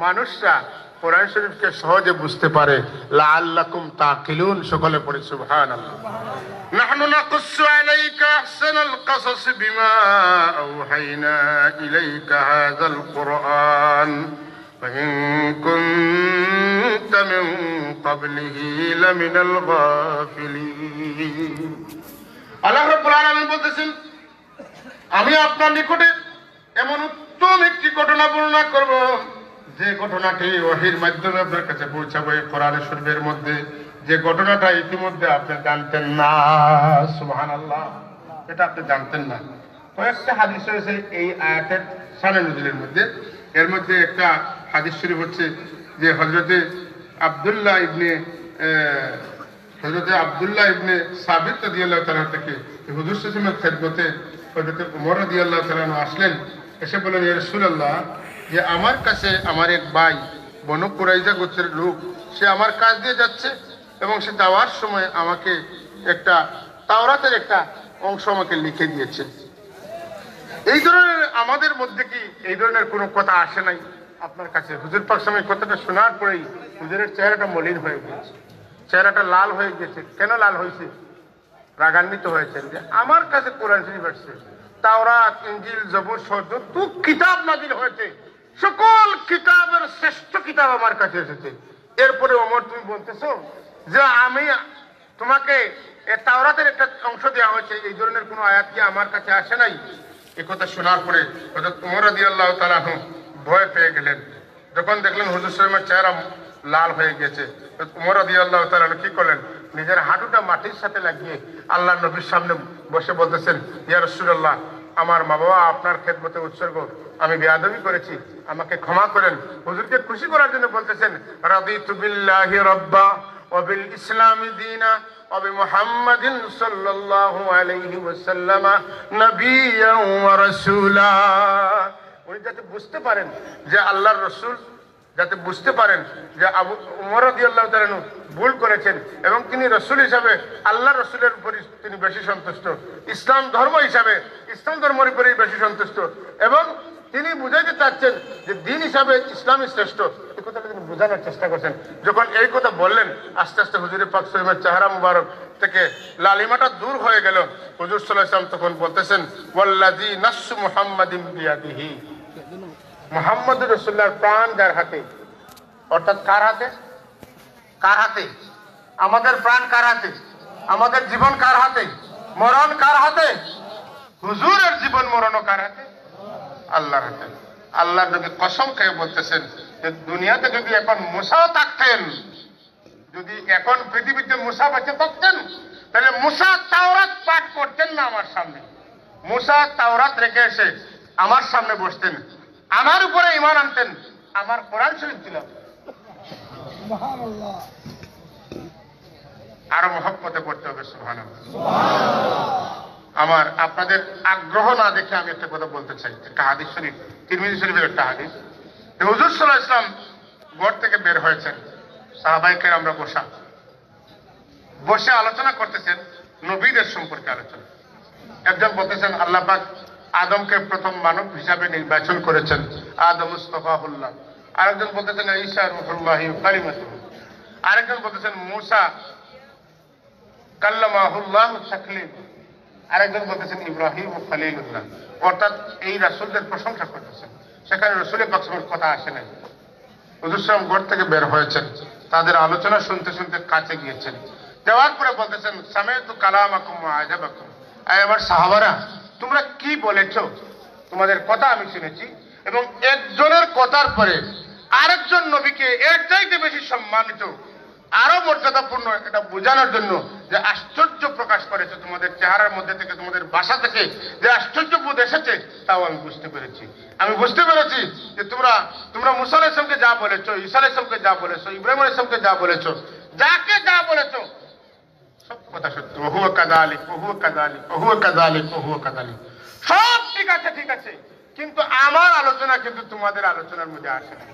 মানুষরা কোরআন শরীফকে সহজে বুঝতে পারে। লাআল্লাকুম তাকিলুন, সকলে পড়ে সুবহানাল্লাহ। নাহনু নাকুসসু আলাইকা আহসানাল কাসাস বিমা আওহাইনা ইলাইকা হাযাল কুরআন ওয়া ইন কুনতা মিন ক্বাবলিহি লামিনাল গাফিলিন। আল্লাহ রাব্বুল আলামিন বলতেছেন, আমি আপনার নিকটে এমন উত্তম একটি ঘটনা বর্ণনা করব যে ঘটনাটি ওহীর মাধ্যমে আপনার কাছে পৌঁছাবে। কোরআন শরীফের মধ্যে যে ঘটনাটা ইতিমধ্যে আপনি জানতেন না, সুবহানাল্লাহ, এটা আপনি জানতেন না। কয়েকটা হাদিস রয়েছে এই আয়াতের শানে নুজুলের মধ্যে। এর মধ্যে একটা হাদিস শরীফ হচ্ছে যে হযরতে আব্দুল্লাহ ইবনে সাবিত রাদিয়াল্লাহু তাআলা থেকে হুজুর সাল্লাল্লাহু আলাইহি ওয়াসাল্লামের খেদমতে হযরতে ওমর রাদিয়াল্লাহু তাআলা আসলেন। এসে বললেন, ইয়া রাসূলুল্লাহ, যে আমার কাছে আমার এক ভাই বনু কুরাইজা গোত্রের লোক, সে আমার কাছ দিয়ে যাচ্ছে এবং সে যাওয়ার সময় আমাকে একটা তাওরাতের একটা অংশ আমাকে লিখে দিয়েছে। এই ধরনের আমাদের মধ্যে কি এই ধরনের কোনো কথা আসে নাই আপনার কাছে? হুজুর পাক সামনে কথাটা শোনার পরেই হুজুরের চেহারাটা মলিন হয়ে গেছে, চেহারাটা লাল হয়ে গেছে। কেন লাল হয়েছে? রাগান্বিত হয়েছেন যে আমার কাছে কোরআন শরীফ আসছে, তাওরাত, ইনজিল, জবুর সহ যত কিতাব নাজিল হয়েছে সকল কিতাবের শ্রেষ্ঠ কিতাব আমার কাছে এসেছে। এরপরে ওমর তুমি বলতেছো যে আমি তোমাকে তাওরাতের একটা অংশ দেওয়া হয়েছে, এই ধরনের কোনো আয়াত কি আমার কাছে আসে নাই? এই কথা শোনার পরে হযরত ওমর রাদিয়াল্লাহু তাআলা ভয় পেয়ে গেলেন। যখন দেখলেন হুজুর সাল্লাল্লাহু আলাইহি ওয়াসাল্লামের চেহারা লাল হয়ে গেছে, ওমর রাদিয়াল্লাহু তাআলা কি করলেন? নিজের হাঁটুটা মাটির সাথে লাগিয়ে আল্লাহর নবীর সামনে বসে বলতেছেন, ইয়া রাসূলুল্লাহ, আমার মা বাবা আপনার খেদমতে উৎসর্গ, আমি বেয়াদবি করেছি, আমাকে ক্ষমা করেন। হুজুরকে খুশি করার জন্য বলতেছেন, রাদিতু বিল্লাহি রাব্বা ওয়া বিল ইসলামি দীনা ওয়া বিমুহাম্মাদিন সাল্লাল্লাহু আলাইহি ওয়াসাল্লাম নবিয়্যান ওয়া রাসূলা। উনি যাতে বুঝতে পারেন যে আল্লাহর রাসূল, যাতে বুঝতে পারেন যে আবু ওমর রাদিয়াল্লাহু তাআলা ভুল করেছেন এবং তিনি রাসূল হিসাবে আল্লাহর রাসূলের উপর তিনি বেশি সন্তুষ্ট, ইসলাম ধর্ম হিসাবে ইসলাম ধর্মের উপরেই বেশি সন্তুষ্ট, এবং তিনি বুঝাইতে চাচ্ছেন যে দিন হিসাবে ইসলামই শ্রেষ্ঠ। এই কথাটা তিনি বোঝানোর চেষ্টা করছেন। যখন এই কথা বললেন, আস্তে আস্তে হুজুর পাক সাল্লাল্লাহু চেহারা মুবারক থেকে লালিমাটা দূর হয়ে গেল। হুজুর সাল্লাল্লাহু আলাইহি ওয়াসাল্লাম তখন বলতেছেন, ওয়াল্লাযী নাসসু মুহাম্মাদিন বিয়াদিহি, মুহাম্মদ রাসূলুল্লাহর প্রাণ যার হাতে। অর্থাৎ কার হাতে? কার হাতে? আমাদের প্রাণ কার হাতে? আমাদের জীবন কার হাতে? মরণ কার হাতে? হুজুরের জীবন মরণও কার হাতে? আল্লাহর হাতে। আল্লাহর নবী কসম খেয়ে বলতেছেন যে দুনিয়াতে যদি এখন মুসাও থাকতেন, যদি এখন পৃথিবীতে মুসা বেঁচে থাকতেন, তাহলে মুসা তাওরাত পাঠ করতেন না আমার সামনে। মুসা তাওরাত রেখে এসে আমার সামনে বসতেন, আমার উপরে ঈমান আনতেন, আমার কোরআন শরীফ ছিল। সুবহানাল্লাহ। আরো মহব্বতে পড়তে হবে সুবহানাল্লাহ। আমার আপনাদের আগ্রহ না দেখে আমি একটা কথা বলতে চাই। একটা হাদিস শরীফ, তিরমিজি শরীফের একটা হাদিস। হুজুর সাল্লাল্লাহু আলাইহি ওয়াসাল্লাম ঘর থেকে বের হয়েছেন, সাহাবায়ে কেরামরা বসে আলোচনা করতেছেন, নবীদের সম্পর্কে আলোচনা। একজন বলতেছেন আল্লাহ পাক আদমকে প্রথম মানব হিসাবে নির্বাচন করেছেন, আদম মুস্তাফাহুল্লাহ। আরেকজন বলতেছেন ঈসা রূহুল্লাহি ওয়া কালিমাতুহু। আরেকজন বলতেছেন মুসা কাল্লামাহুল্লাহু তাকলিম। আরেকজন বলতেছেন ইব্রাহিম ও খলিলুল্লাহ। অর্থাৎ এই রাসূলদের প্রশংসা করতেছেন, সেখানে রাসূলের পাকের কথা আসে নাই। হুজুর সাহেব ঘর থেকে বের হয়েছেন, তাদের আলোচনা শুনতে শুনতে কাছে গিয়েছেন। যাওয়ার পরে বলতেছেন, সামি'তু কালামাকুম ওয়া আজাবাকুম। আয় আমার সাহাবারা, তোমরা কি বলেছো? তোমাদের কথা আমি শুনেছি, এবং একজনের কথার পরে আরেকজন নবীকে এর চাইতে বেশি সম্মানিত আরো মর্যাদাপূর্ণ এটা বোঝানোর জন্য যে আশ্চর্য প্রকাশ করেছে তোমাদের চেহারার মধ্যে থেকে, তোমাদের ভাষা থেকে যে আশ্চর্য বোধ এসেছে তাও আমি বুঝতে পেরেছি। আমি বুঝতে পেরেছি যে তোমরা মুসা আলাইহিস সালামকে যা বলেছো, ঈসা আলাইহিস সালামকে যা বলেছো, ইব্রাহিম আলাইহিস সালামকে যা বলেছো, যাকে যা বলেছো সব কথা সত্য। ওহুয়া কাযালিক, ওহুয়া কাযালিক, ওহুয়া কাযালিক, ওহুয়া কাযালিক, সব ঠিক আছে, ঠিক আছে, কিন্তু আমার আলোচনা কিন্তু তোমাদের আলোচনার মধ্যে আসে না।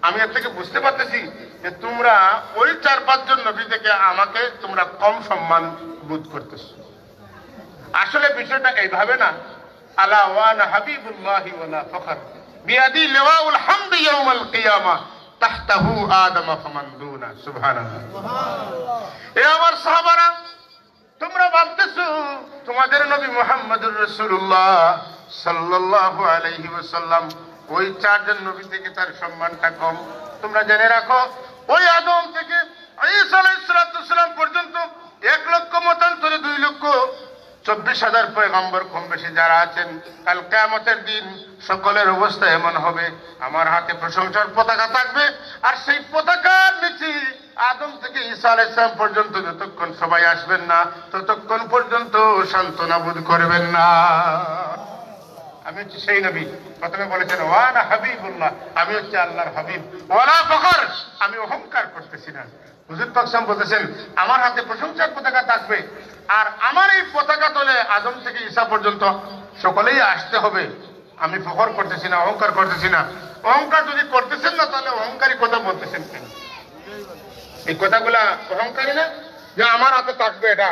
আমি এর থেকে বুঝতে পারতেছি যে তোমরা ওই 4-5 জন নবী থেকে আমাকে তোমরা কম সম্মান বোধ করতেছো। আসলে বিষয়টা এইভাবে না। আলা ওয়ানা হাবিবুল্লাহি ওয়ালা ফখর বিয়াদি লিওয়াউল হামদ ইয়াউমাল কিয়ামা তাহতাহু আদম ফামান দুনা। সুবহানাল্লাহ, সুবহানাল্লাহ। এ আমার সাহাবারা, তোমরা ভাবতেছো তোমাদের নবী মুহাম্মদুর রাসূলুল্লাহ সাল্লাল্লাহু আলাইহি ওয়াসাল্লাম ওই 4 জন নবী থেকে তার সম্মানটা কম। তোমরা জেনে রাখো, ওই আদম থেকে ঈসা আলাইহিস সালাম পর্যন্ত 1 লক্ষ মতান্তরে 2,24,000 পয়গম্বর কম বেশি যারা আছেন, কাল কিয়ামতের দিন সকলের অবস্থা এমন হবে, আমার হাতে প্রশংসার পতাকা থাকবে, আর সেই পতাকার নিচে আদম থেকে ঈসা আলাইহিস সালাম পর্যন্ত যতক্ষণ সবাই আসবেন না ততক্ষণ পর্যন্ত সান্ত্বনা বোধ করবেন না। আমি হচ্ছে সেই নবী। প্রথমে বলেছেন ওয়ানা হাবিবুল্লাহ, আমি হচ্ছে আল্লাহর হাবিব, ওয়ালা ফখর, আমি অহংকার করতেছি না। হুজুর পাক সাল্লাল্লাহু বলেছেন আমার হাতে প্রশংসার পতাকা থাকবে, আর আমার এই পতাকা তলে আদম থেকে ঈসা পর্যন্ত সকলেই আসতে হবে। আমি ফখর করতেছি না, অহংকার করতেছি না। অহংকার যদি করতেছেন না তাহলে অহংকারী কথা বলতেছেন কেন? এই কথাগুলা অহংকারী না যে আমার হাতে থাকবে, এটা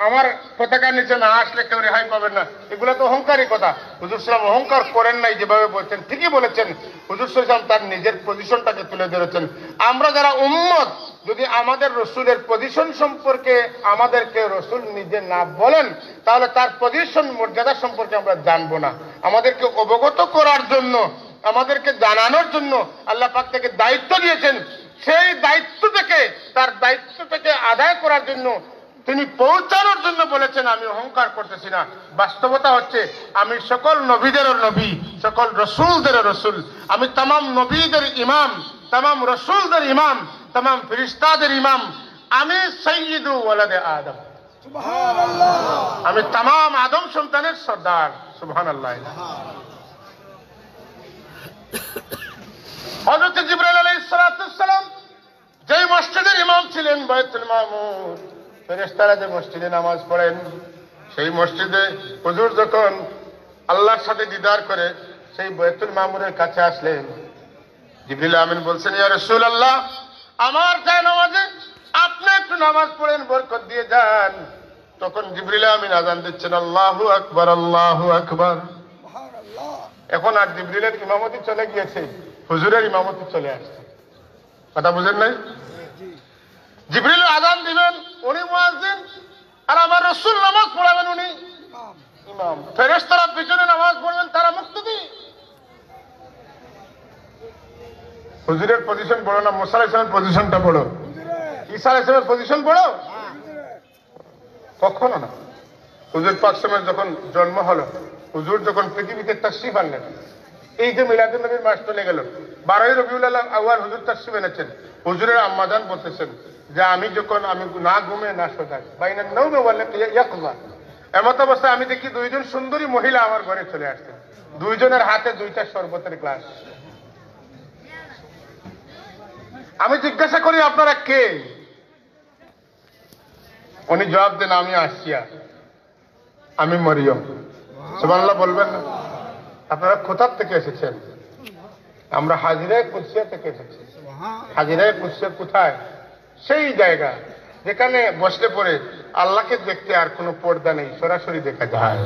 আমার পতাকার নিচে না আসলে কেউ রেহাই পাবেন না, এগুলো তো অহংকারী কথা। হুজুর সাল্লাল্লাহু অহংকার করেন নাই, যেভাবে বলছেন ঠিকই বলেছেন। হুজুর সাল্লাল্লাহু তার নিজের পজিশনটাকে তুলে ধরেছেন। আমরা যারা উম্মত, যদি আমাদের রসুলের পজিশন সম্পর্কে আমাদেরকে রসুল নিজে না বলেন তাহলে তার পজিশন মর্যাদা সম্পর্কে আমরা জানবো না। আমাদেরকে অবগত করার জন্য, আমাদেরকে জানানোর জন্য আল্লাহ পাক থেকে দায়িত্ব দিয়েছেন। সেই দায়িত্ব থেকে, তার দায়িত্বটাকে আদায় করার জন্য, তিনি পৌঁছানোর জন্য বলেছেন আমি অহংকার করতেছি না। বাস্তবতা হচ্ছে আমি সকল নবীদেরও নবী, সকল রসুলদেরও রসুল, আমি তামাম নবীদের ইমাম, তামাম রসুলদের ইমাম, তামাম ফেরেশতাদের ইমাম, আমি সাইয়্যিদু ওয়ালাদে আদম, সুবহানাল্লাহ, আমি তামাম আদম সন্তানের সর্দার। সুবহানাল্লাহ। হযরত জিবরাইল আলাইহিস সালাম যেই মসজিদের ইমাম ছিলেন, বাইতুল মামুর, ফেরেশতারা যে মসজিদে নামাজ পড়েন, সেই মসজিদে হুজুর যখন আল্লাহর সাথে দিদার করে সেই বাইতুল মামুরের কাছে আসলেন, জিবরিল আমিন বলছেন ইয়া রাসূলুল্লাহ, আমার যায় নামাজে আপনি একটু নামাজ পড়েন, বরকত দিয়ে যান। তখন জিবরিল আমিন আযান দিচ্ছেন আল্লাহু আকবার, আল্লাহু আকবার। এখন আর জিবরিলের ইমামতি চলে গিয়েছে, হুজুরের ইমামতি চলে আসছে। কথা বুঝেন নাই? জিবরিল আযান দিবেন, উনি মুয়াজ্জিন, আর আমার রাসূল নামাজ পড়াবেন, উনি ইমাম। ফেরেশতারা পিছনে নামাজ পড়বেন, তারা মুক্তাদি। হুজুরের পজিশন বড় না মুসা আলাইহিস সালামের পজিশনটা বড়? ঈসা আলাইহিস সালামের পজিশন বড়? কখনো না। হুজুর পাক সাল্লাল্লাহু যখন জন্ম হলো, হুজুর যখন পৃথিবীতে তাশরীফ আনলেন, এই যে মিলাদুন নবীর মাস চলে গেল, 12ই রবিউল আউয়াল হুজুর তাশরীফ এনেছেন। হুজুরের আম্মাজান বলতেছেন যে আমি না ঘুমে না সোজাগ, বাইনা নাওমে ওয়াল ইয়াকযা, এমত অবস্থায় আমি দেখি 2 জন সুন্দরী মহিলা আমার ঘরে চলে আসছেন, 2 জনের হাতে 2টা শরবতের গ্লাস। আমি জিজ্ঞাসা করি আপনারা কে? উনি জবাব দেন আমি আসিয়া, আমি মরিয়ম। সুবহানাল্লাহ বলবেন না? আপনারা কোথা থেকে এসেছেন? আমরা হাজিরায়ে কুদসিয়া থেকে এসেছি। হাজিরায়ে কুদসিয়া কোথায়? সেই জায়গা যেখানে বসলে পরে আল্লাহকে দেখতে আর কোনো পর্দা নেই, সরাসরি দেখা যায়।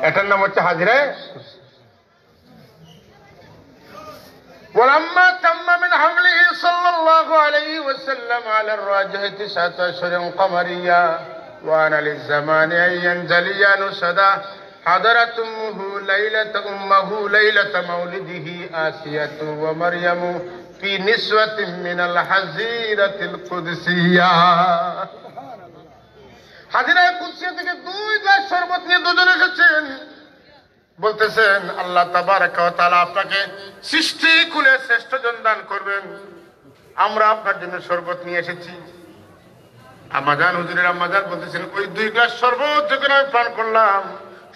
এটার নাম হচ্ছে হাজিরায়ে কুদসিয়া। ولما تم من حمله صلى الله عليه وسلم على الراجح 19 قمريا وانا للزمان ان ينجلي نسدا حضرت امه ليلة مولده آسية ومريم في نسوة من الحزيرة القدسية। হাজিরায়ে কুদসিয়া থেকে 2 গ্লাস শরবত নিয়ে 2 জন এসেছেন, বলতেছেন আল্লাহ তাবারাকা ওয়া তাআলা আপনাকে সৃষ্টি কুলে শ্রেষ্ঠ জন দান করবেন। আমরা আপনার জন্য শরবত নিয়ে এসেছি। আম্মাজান, হুজুরের আম্মাজান বলতেছেন, ওই 2 গ্লাস শরবত যখন আমি পান করলাম,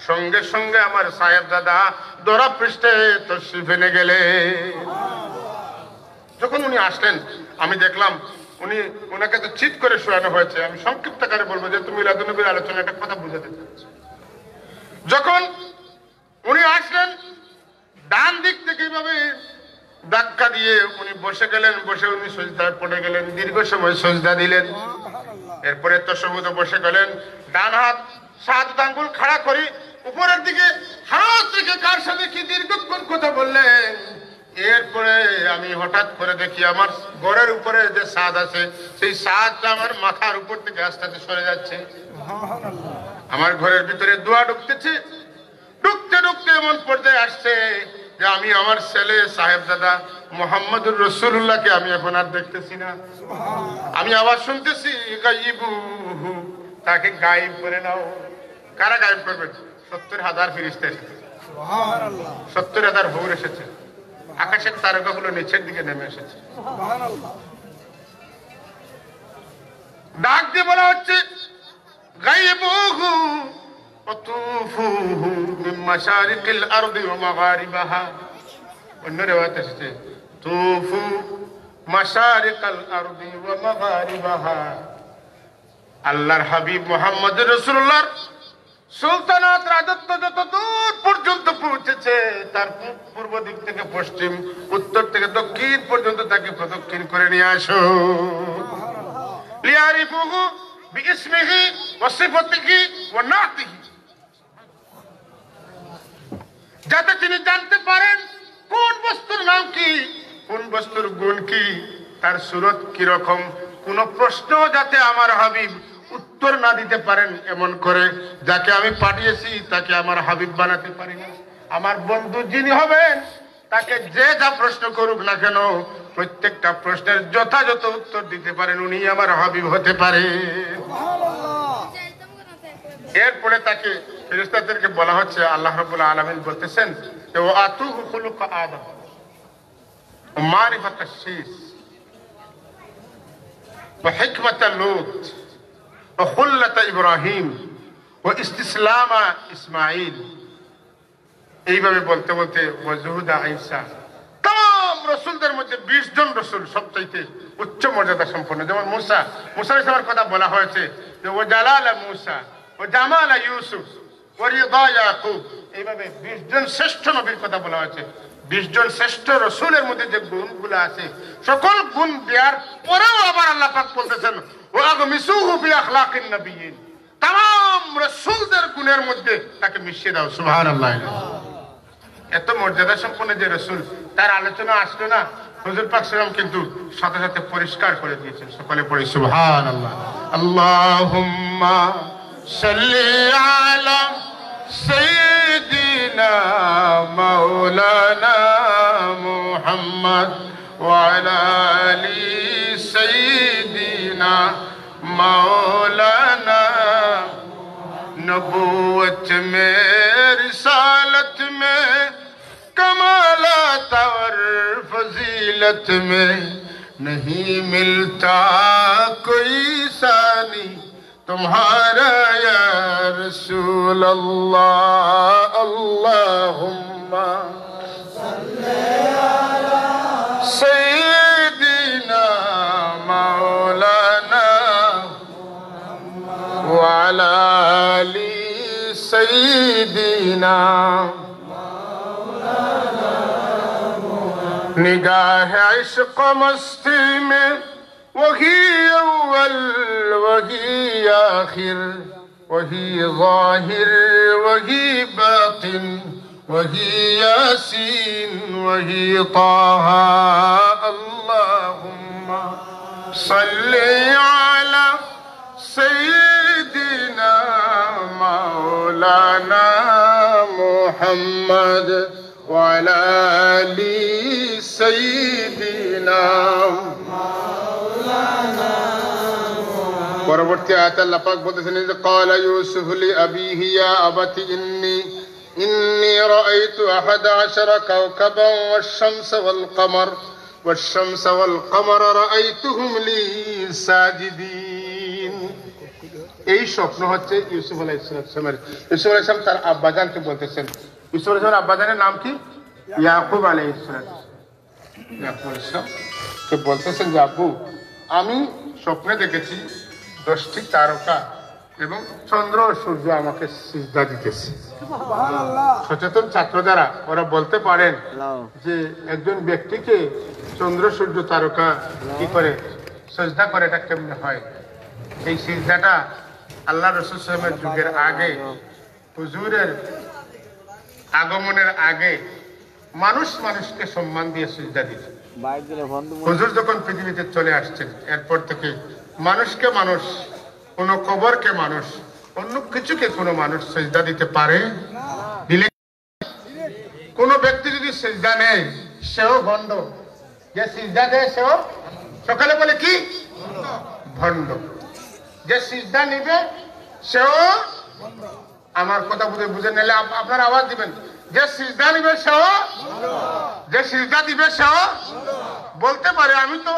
সঙ্গে সঙ্গে আমার সাহেবজাদা দরা পৃষ্ঠে তশরিফ এনে গেলে। যখন উনি আসলেন আমি দেখলাম ওনাকে তো চিৎ করে শোয়ানো হয়েছে। আমি সংক্ষিপ্ত আকারে বলবো, যেহেতু মিলাদুন্নবীর আলোচনা, একটা কথা বুঝাতে চাচ্ছি। যখন উনি আসলেন, ডান দিক থেকে এইভাবে ধাক্কা দিয়ে উনি বসে গেলেন। বসে উনি সজদায় পড়ে গেলেন, দীর্ঘ সময় সজদা দিলেন। এরপরে তাশাহুদে বসে গেলেন। ডান হাত 7 আঙ্গুল খাড়া করে উপরের দিকে হাত রেখে কার সাথে কি দীর্ঘক্ষণ কথা বললেন। এরপরে আমি হঠাৎ করে দেখি আমার ঘরের উপরে যে ছাদ আছে, সেই ছাদটা আমার মাথার উপর থেকে আস্তে আস্তে সরে যাচ্ছে। আমার ঘরের ভিতরে দোয়া ঢুকতেছে। ঢুকতে ঢুকতে এমন পর্যায়ে আসছে যে আমি আমার ছেলে সাহেবজাদা মুহাম্মদুর রাসূলুল্লাহকে আমি এখন আর দেখতেছি না। আমি আবার শুনতেছি, গায়িবুহু, তাকে গায়েব করে নাও। কারা গায়েব করবে? 70,000 ফেরেশতা এসেছে, 70,000 হুর এসেছে। আকাশের তারকাগুলো নিচের দিকে নেমে এসেছে। ডাক দিয়ে বলা হচ্ছে, গায়িবুহু ওয়াতুফুহু মিন মাশারিকিল আরদি ওয়া মাগারিবাহা। অন্য রিওয়ায়াত এসেছে, তুফু মাশারিকাল আরদি ওয়া মাগারিবাহা। আল্লাহর হাবিব মুহাম্মদুর রাসূলুল্লাহর সুলতানাত রাজত্ব যত দূর পর্যন্ত পৌঁছেছে, তার পূর্ব দিক থেকে পশ্চিম, উত্তর থেকে দক্ষিণ পর্যন্ত তাকে প্রদক্ষিণ করে নিয়ে আসো। লিয়ারিফুহু বিইসমিহি ওয়া সিফাতিহি ওয়া নাতিহি, যাতে তিনি জানতে পারেন কোন বস্তুর নাম কি, কোন বস্তুর গুণ কি, তার সুরত কি রকম। কোন প্রশ্ন যাতে আমার হাবিব উত্তর না দিতে পারেন, এমন করে যাকে আমি পাঠিয়েছি তাকে আমার হাবিব বানাতে পারি না। আমার বন্ধু যিনি হবেন, তাকে যে যা প্রশ্ন করুক না কেন, প্রত্যেকটা প্রশ্নের যথাযথ উত্তর দিতে পারেন, উনি আমার হাবিব হতে পারে। এরপরে তাকে ফেরেশতাদেরকে বলা হচ্ছে, আল্লাহ রাব্বুল আলামিন বলতেছেন যে ওয়া আতুহু খুলুক আদম ওয়া মারিফাতাশ শীস ওয়া হিকমাতা লূত ওয়া খুল্লাতা ইব্রাহিম ওয়া ইসতিসলামা ইসমাঈল। এইভাবে বলতে বলতে ওয়া জুহুদা ঈসা। তাম রাসূলদের মধ্যে 20 জন রাসূল সবচাইতে উচ্চ মর্যাদা সম্পন্ন। যেমন মুসা আলাইহিস সালামের কথা বলা হয়েছে যে ওয়া জালালা মুসা ও জামালা ইউসুফ ও রিদা ইয়াকুব। এইভাবে 20 জন শ্রেষ্ঠ নবীর কথা বলা হয়েছে। 20 জন শ্রেষ্ঠ রাসূলের মধ্যে যে গুণগুলো আছে, সকল গুণ দেওয়ার পরেও আবার আল্লাহ পাক বলতেছেন ওয়া আগমিসুহু ফি আখলাকিন নবিয়্যিন। तमाम রাসূলদের গুণের মধ্যে তাকে মিশিয়ে দাও। সুবহানাল্লাহ। এত মর্যাদা সম্পন্ন যে রাসূল, তার আলোচনা আসলো না, হুজুর পাক সাল্লাল্লাহু আলাইহি ওয়াসাল্লাম কিন্তু সাথে সাথে পরিষ্কার করে দিয়েছেন। সকলে পড়ি সুবহানাল্লাহ। আল্লাহুম্মা সাল্লি আলা সাইয়্যিদিনা মাওলানা মুহাম্মদ ওয়া আলা আলি সাইয়্যিদিনা মাওলানা। नबूवत में रिसालत में कमालात और फजीलत में नहीं मिलता कोई सानी तुम्हारा या रसूल अल्लाह। अल्लाहुम्मा सल्ली अला सय्यिदिना मौलाना वाला आली सय्यिदिना। निगाह इश्क मस्ती में वही अव्वल वही आखिर, वही ज़ाहिर वही बातिन, वही यासीन वही ताहा। अल्लाहुम्मा सल्ली अला सय्यिदिना मौलाना मुहम्मद व अला आली सय्यिदिना मौलाना। পরবর্তী আয়াতে আল্লাহ পাক বলতেছেন যে ক্বালা ইউসুফ লিআবিহি ইয়া আবাতি ইন্নী রাআইতু 11 কাওকাবান ওয়াশ-শামসা ওয়াল-কমার والشمس والقمر رأيتهم لي ساجدين। এই স্বপ্ন হচ্ছে ইউসুফ আলাইহিস সালামের। ইউসুফ আলাইহিস সালাম তার আব্বাজানকে বলতেছেন, ইউসুফ আলাইহিস সালামের আব্বাজানের নাম কি? ইয়াকুব আলাইহিস সালাম। ইয়াকুব আলাইহিস সালামকে বলতেছেন যে আব্বু, আমি স্বপ্নে দেখেছি 10টি তারকা এবং চন্দ্র ও সূর্য আমাকে সিজদা দিতেছে। সচেতন ছাত্র যারা ওরা বলতে পারেন যে একজন ব্যক্তিকে চন্দ্র সূর্য তারকা কি করে সিজদা করে, এটা কেমনে হয়? এই সিজদাটা আল্লাহ রাসূল সাল্লাল্লাহু আলাইহি ওয়াসাল্লামের যুগের আগে, হুজুরের আগমনের আগে মানুষ মানুষকে সম্মান দিয়ে সিজদা দিত। হুজুর যখন পৃথিবীতে চলে আসছেন, এরপর থেকে মানুষকে মানুষ, কোন কবরকে মানুষ, অন্য কিছুকে কোন মানুষ সিজদা দিতে পারে? দিলে কোন ব্যক্তি যদি সিজদা নেয় সেও ভণ্ড, যে সিজদা দেয় সেও সকালে বলে কি ভণ্ড, যে সিজদা নিবে সেও, আমার কথা বুঝে নিলে আপনারা আওয়াজ দিবেন, যে সিজদা নিবে সেও, যে সিজদা দিবে সেও বলতে পারে আমি তো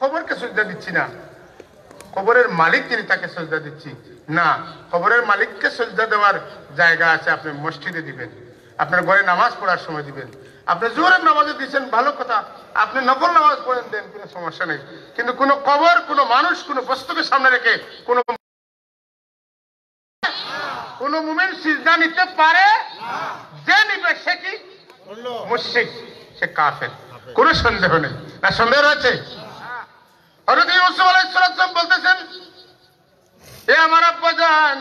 কবরকে সিজদা দিচ্ছি না, কবরের মালিক তিনি, তাকে সিজদা দিচ্ছি না। কবরের মালিককে সিজদা দেওয়ার জায়গা আছে, আপনি মসজিদে দিবেন, আপনার ঘরে নামাজ পড়ার সময় দিবেন। আপনি জোহরের নামাজে দিচ্ছেন, ভালো কথা, আপনি নফল নামাজ পড়েন দেন, কোনো সমস্যা নেই। কিন্তু কোনো কবর, কোনো মানুষ, কোনো বস্তুকে সামনে রেখে কোন মুমিন সিজদা নিতে পারে? যে নিবে সে কি মুশরিক, সে কাফের, কোনো সন্দেহ নেই। না সন্দেহ রয়েছে? হযরত ইউসুফ আলাইহিস সালাম বলতেছেন, এ আমার আব্বাজান,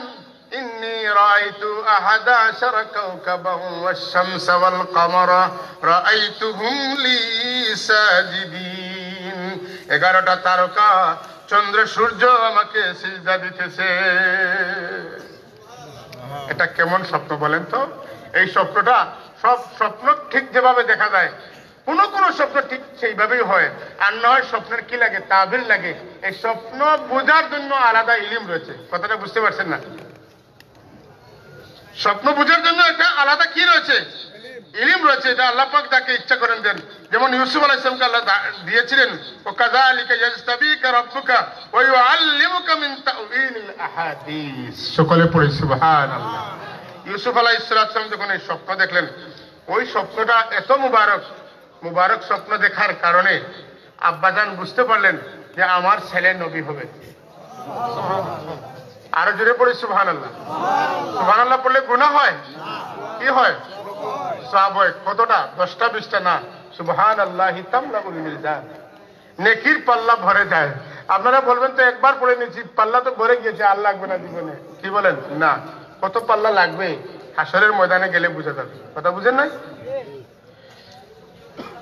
ইন্নী রাআইতু আহাদা আশারা কাওকাবান ওয়াশ-শামসা ওয়াল কামারা রাআইতুহুম লি সাজিদিন। 11টা তারকা, চন্দ্র সূর্য আমাকে সিজদা দিতেছে। এটা কেমন স্বপ্ন বলেন তো? এই স্বপ্নটা, সব স্বপ্ন ঠিক যেভাবে দেখা যায়, কোন কোন স্বপ্ন ঠিক সেইভাবেই হয়, আর নয় স্বপ্নের কি লাগে, তাবির লাগে। এই স্বপ্ন বোঝার জন্য আলাদা ইলম রয়েছে, কথাটা বুঝতে পারছেন না? স্বপ্ন বোঝার জন্য একটা আলাদা কি রয়েছে, ইলম রয়েছে। এটা আল্লাহ পাক যাকে ইচ্ছা করেন দেন। যেমন ইউসুফ আলাইহিস সালামকে আল্লাহ দিয়েছিলেন, ও কাযালিকা ইয়াজতাবিকা রাব্বুকা ওয়া ইউআল্লিমুকা মিন তাউইলিল আহাদিস। সকলে পড়ি সুবহানাল্লাহ। ইউসুফ আলাইহিস সালাম যখন এই স্বপ্ন দেখলেন, ওই স্বপ্নটা এত মুবারক স্বপ্ন দেখার কারণে আব্বাজান বুঝতে পারলেন যে আমার ছেলে নবী হবে। আরো জোরে পড়ি সুবহানাল্লাহ। সুবহানাল্লাহ পড়লে গুনাহ হয়? কি হয়? সওয়াব হয়। কতটা? 10টা 20টা না, সুবহানাল্লাহি তামলাউল মিজান, নেকির পাল্লা ভরে যায়। আপনারা বলবেন তো একবার পড়ে নিয়েছি, পাল্লা তো ভরে গিয়েছে, আর লাগবে না জীবনে। কি বলেন? না, কত পাল্লা লাগবে হাসরের ময়দানে গেলে বোঝা যাবে। কথা বুঝেন নাই?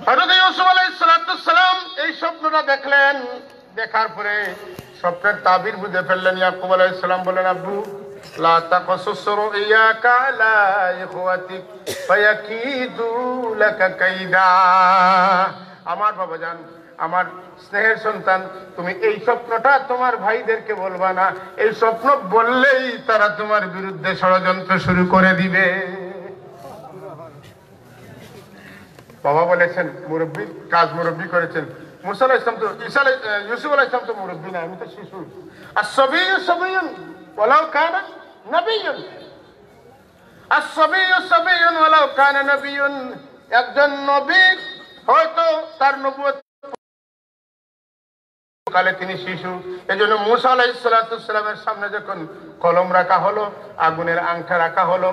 হযরত ইউসুফ আলাইহিস সালাম এই স্বপ্নটা দেখলেন, দেখার পরে স্বপ্নের তাবির বুঝে ফেললেন। ইয়াকুব আলাইহিস সালাম বলেন, আব্বু লা তাকাসুস রুইয়াকা আলা ইখওয়াতিক ফায়াকিদু লাকা কাইদা। আমার বাবাজান, আমার স্নেহের সন্তান, তুমি এই স্বপ্নটা তোমার ভাইদেরকে বলবা না। এই স্বপ্ন বললেই তারা তোমার বিরুদ্ধে ষড়যন্ত্র শুরু করে দিবে। বাবা বলেছেন, মুরব্বী কাজ মুরব্বী করেছেন। মুসা আলাইহিস সালাম তো, ইউসুফ আলাইহিস সালাম তো মুরব্বী না, আমি তো শিশু। আস-সাবিয়্যু সাবিয়্যুন ওয়ালাউ কানা নাবিয়্যুন, আস-সাবিয়্যু সাবিয়্যুন ওয়ালাউ কানা নাবিয়্যুন। একজন নবী হয়তো তার নবুয়ত কালে তিনি শিশু। এজন্য মুসা আলাইহিস সালামের সামনে যখন কলম রাখা হলো, আগুনের আংটা রাখা হলো,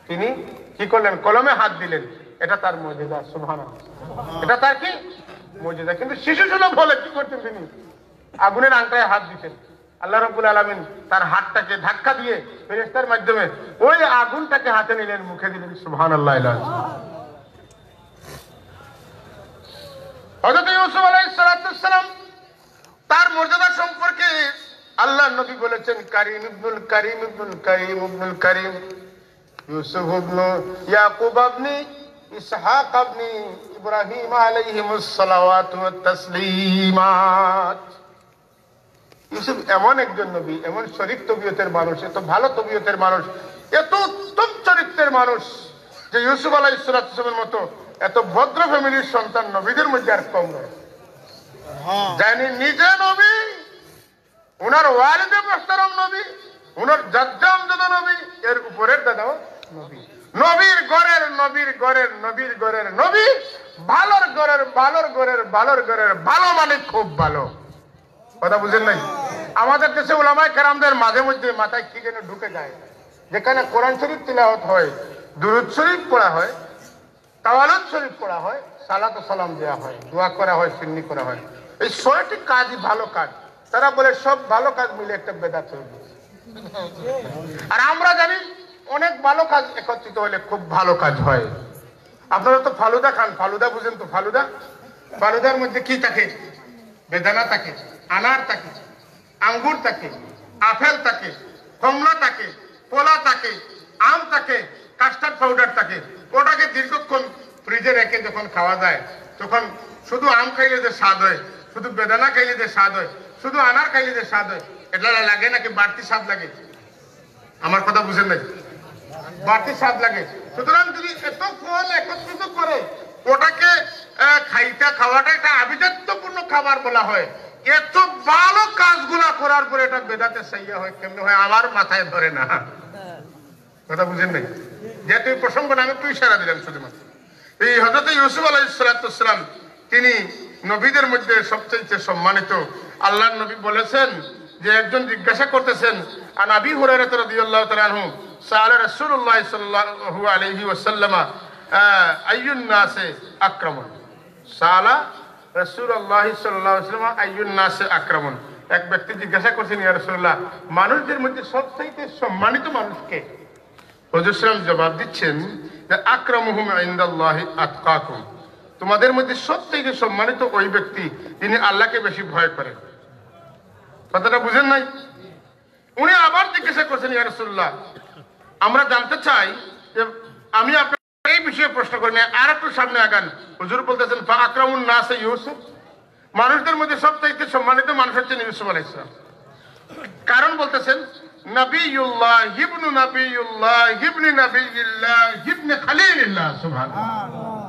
তিনি কি করলেন? কলমে হাত দিলেন। এটা তার মুজিজা। সুবহানাল্লাহ, এটা তার কি মুজিজা। কিন্তু শিশু সুলভ হলে কি করতেন তিনি? আগুনের আংটায় হাত দিতেন। আল্লাহ রাব্বুল আলামিন তার হাতটাকে ধাক্কা দিয়ে ফেরেশতার মাধ্যমে ওই আগুনটাকে হাতে নিলেন, মুখে দিলেন। সুবহানাল্লাহ। হযরত ইউসুফ আলাইহিস সালাম তার মর্যাদা সম্পর্কে আল্লাহর নবী বলেছেন, কারীম ইবনুল কারীম ইবনুল কারীম ইবনুল কারীম, ইউসুফ ইবনু ইয়াকুব ইবনি ইসহাক ইবনি ইব্রাহিম আলাইহিমুস সালাওয়াতু ওয়াত তাসলিমাত। ইউসুফ এমন একজন নবী, এমন শরীফ তবিয়তের মানুষ, এত ভালো তবিয়তের মানুষ, এত উত্তম চরিত্রের মানুষ যে ইউসুফ আলাইহিস সালামের মতো এত ভদ্র ফ্যামিলির সন্তান নবীদের মধ্যে আর কম নয়। জানি নিজে নবী, উনার ওয়ালিদে মুহতারাম নবী, উনার জাদ্দা আমজাদা নবী, এর উপরের দাদাও নবী। নবীর ঘরের নবীর ঘরের নবীর ঘরের নবী, ভালোর ঘরের ভালোর ঘরের ভালোর ঘরের ভালো, মানে খুব ভালো। কথা বুঝেন নাই? আমাদের দেশে উলামায়ে কেরামদের মাঝে মধ্যে মাথায় কি যেন ঢুকে যায়, যেখানে কোরআন শরীফ তিলাওয়াত হয়, দুরূদ শরীফ পড়া হয়, তাওয়ালুদ শরীফ পড়া হয়, সালাত ও সালাম দেওয়া হয়, দোয়া করা হয়, সুন্নি করা হয়, এই ৬টি কাজই ভালো কাজ। তারা বলে সব ভালো কাজ মিলে একটা বেদাত হয়ে গেছে। আর আমরা জানি অনেক ভালো কাজ একত্রিত হলে খুব ভালো কাজ হয়। আপনারা তো ফালুদা খান, ফালুদা বুঝেন তো? ফালুদা, ফালুদার মধ্যে কি থাকে? বেদানা থাকে, আনার থাকে, আঙ্গুর থাকে, আপেল থাকে, কমলা থাকে, কলা থাকে, আম থাকে, কাস্টার্ড পাউডার থাকে। ওটাকে দীর্ঘক্ষণ ফ্রিজে রেখে যখন খাওয়া যায়, তখন শুধু আম খাইলে যে স্বাদ হয়, শুধু বেদানা খাইলে যে স্বাদ হয়, শুধু আনার খাইলে যে স্বাদ হয়, এটা লাগে নাকি বাড়তি স্বাদ লাগে? আমার কথা বুঝেন নাই? বাড়তি স্বাদ লাগে। সুতরাং যদি এত ফল একত্রিত করে ওটাকে খাওয়াটা একটা আভিজাত্যপূর্ণ খাবার বলা হয়, এত ভালো কাজগুলা করার পরে এটা বেদাতে সাইয়া হয় কেমনে হয় আমার মাথায় ধরে না। কথা বুঝেন নাই? যেহেতু এই প্রসঙ্গ আমি একটু ইশারা দিলাম শুধুমাত্র। এই হযরত ইউসুফ আলাইহিস সালাম তিনি নবীদের মধ্যে সবচেয়ে সম্মানিত। আল্লাহর নবী বলেছেন যে একজন জিজ্ঞাসা করতেছেন, আন আবি হুরায়রা রাদিয়াল্লাহু তাআলা আনহু সাআলা রাসূলুল্লাহ সাল্লাল্লাহু আলাইহি ওয়াসাল্লাম আইয়ুন নাসে আকরামুন। সাআলা রাসূলুল্লাহ সাল্লাল্লাহু আলাইহি ওয়াসাল্লাম আইয়ুন নাসে আকরামুন। এক ব্যক্তি জিজ্ঞাসা করছেন, ইয়া রাসূলুল্লাহ, মানুষদের মধ্যে সবচেয়ে সম্মানিত মানুষ কে? হুজুর সাল্লাল্লাহু জবাব দিচ্ছেন যে আকরামুহুম ইনদাল্লাহি আতকাকুম। তোমাদের মধ্যে সবচেয়ে সম্মানিত ওই ব্যক্তি যিনি আল্লাহকে বেশি ভয় করেন। কথাটা বুঝেন নাই? উনি আবার জিজ্ঞাসা করছেন, ইয়া রাসূলুল্লাহ, আমরা জানতে চাই যে আমি আপনাকে এই বিষয়ে প্রশ্ন করি না, আর একটু সামনে আগান। হুজুর বলতেছেন ফা আকরামুন নাসে ইউসুফ, মানুষদের মধ্যে সবচেয়ে সম্মানিত মানুষ হচ্ছেন ইউসুফ আলাইহিস সালাম। কারণ বলতেছেন নবিয়ুল্লাহ ইবনু নবিয়ুল্লাহ ইবনে নবিয়িল্লাহ ইবনে খলিলিল্লাহ। সুবহানাল্লাহ।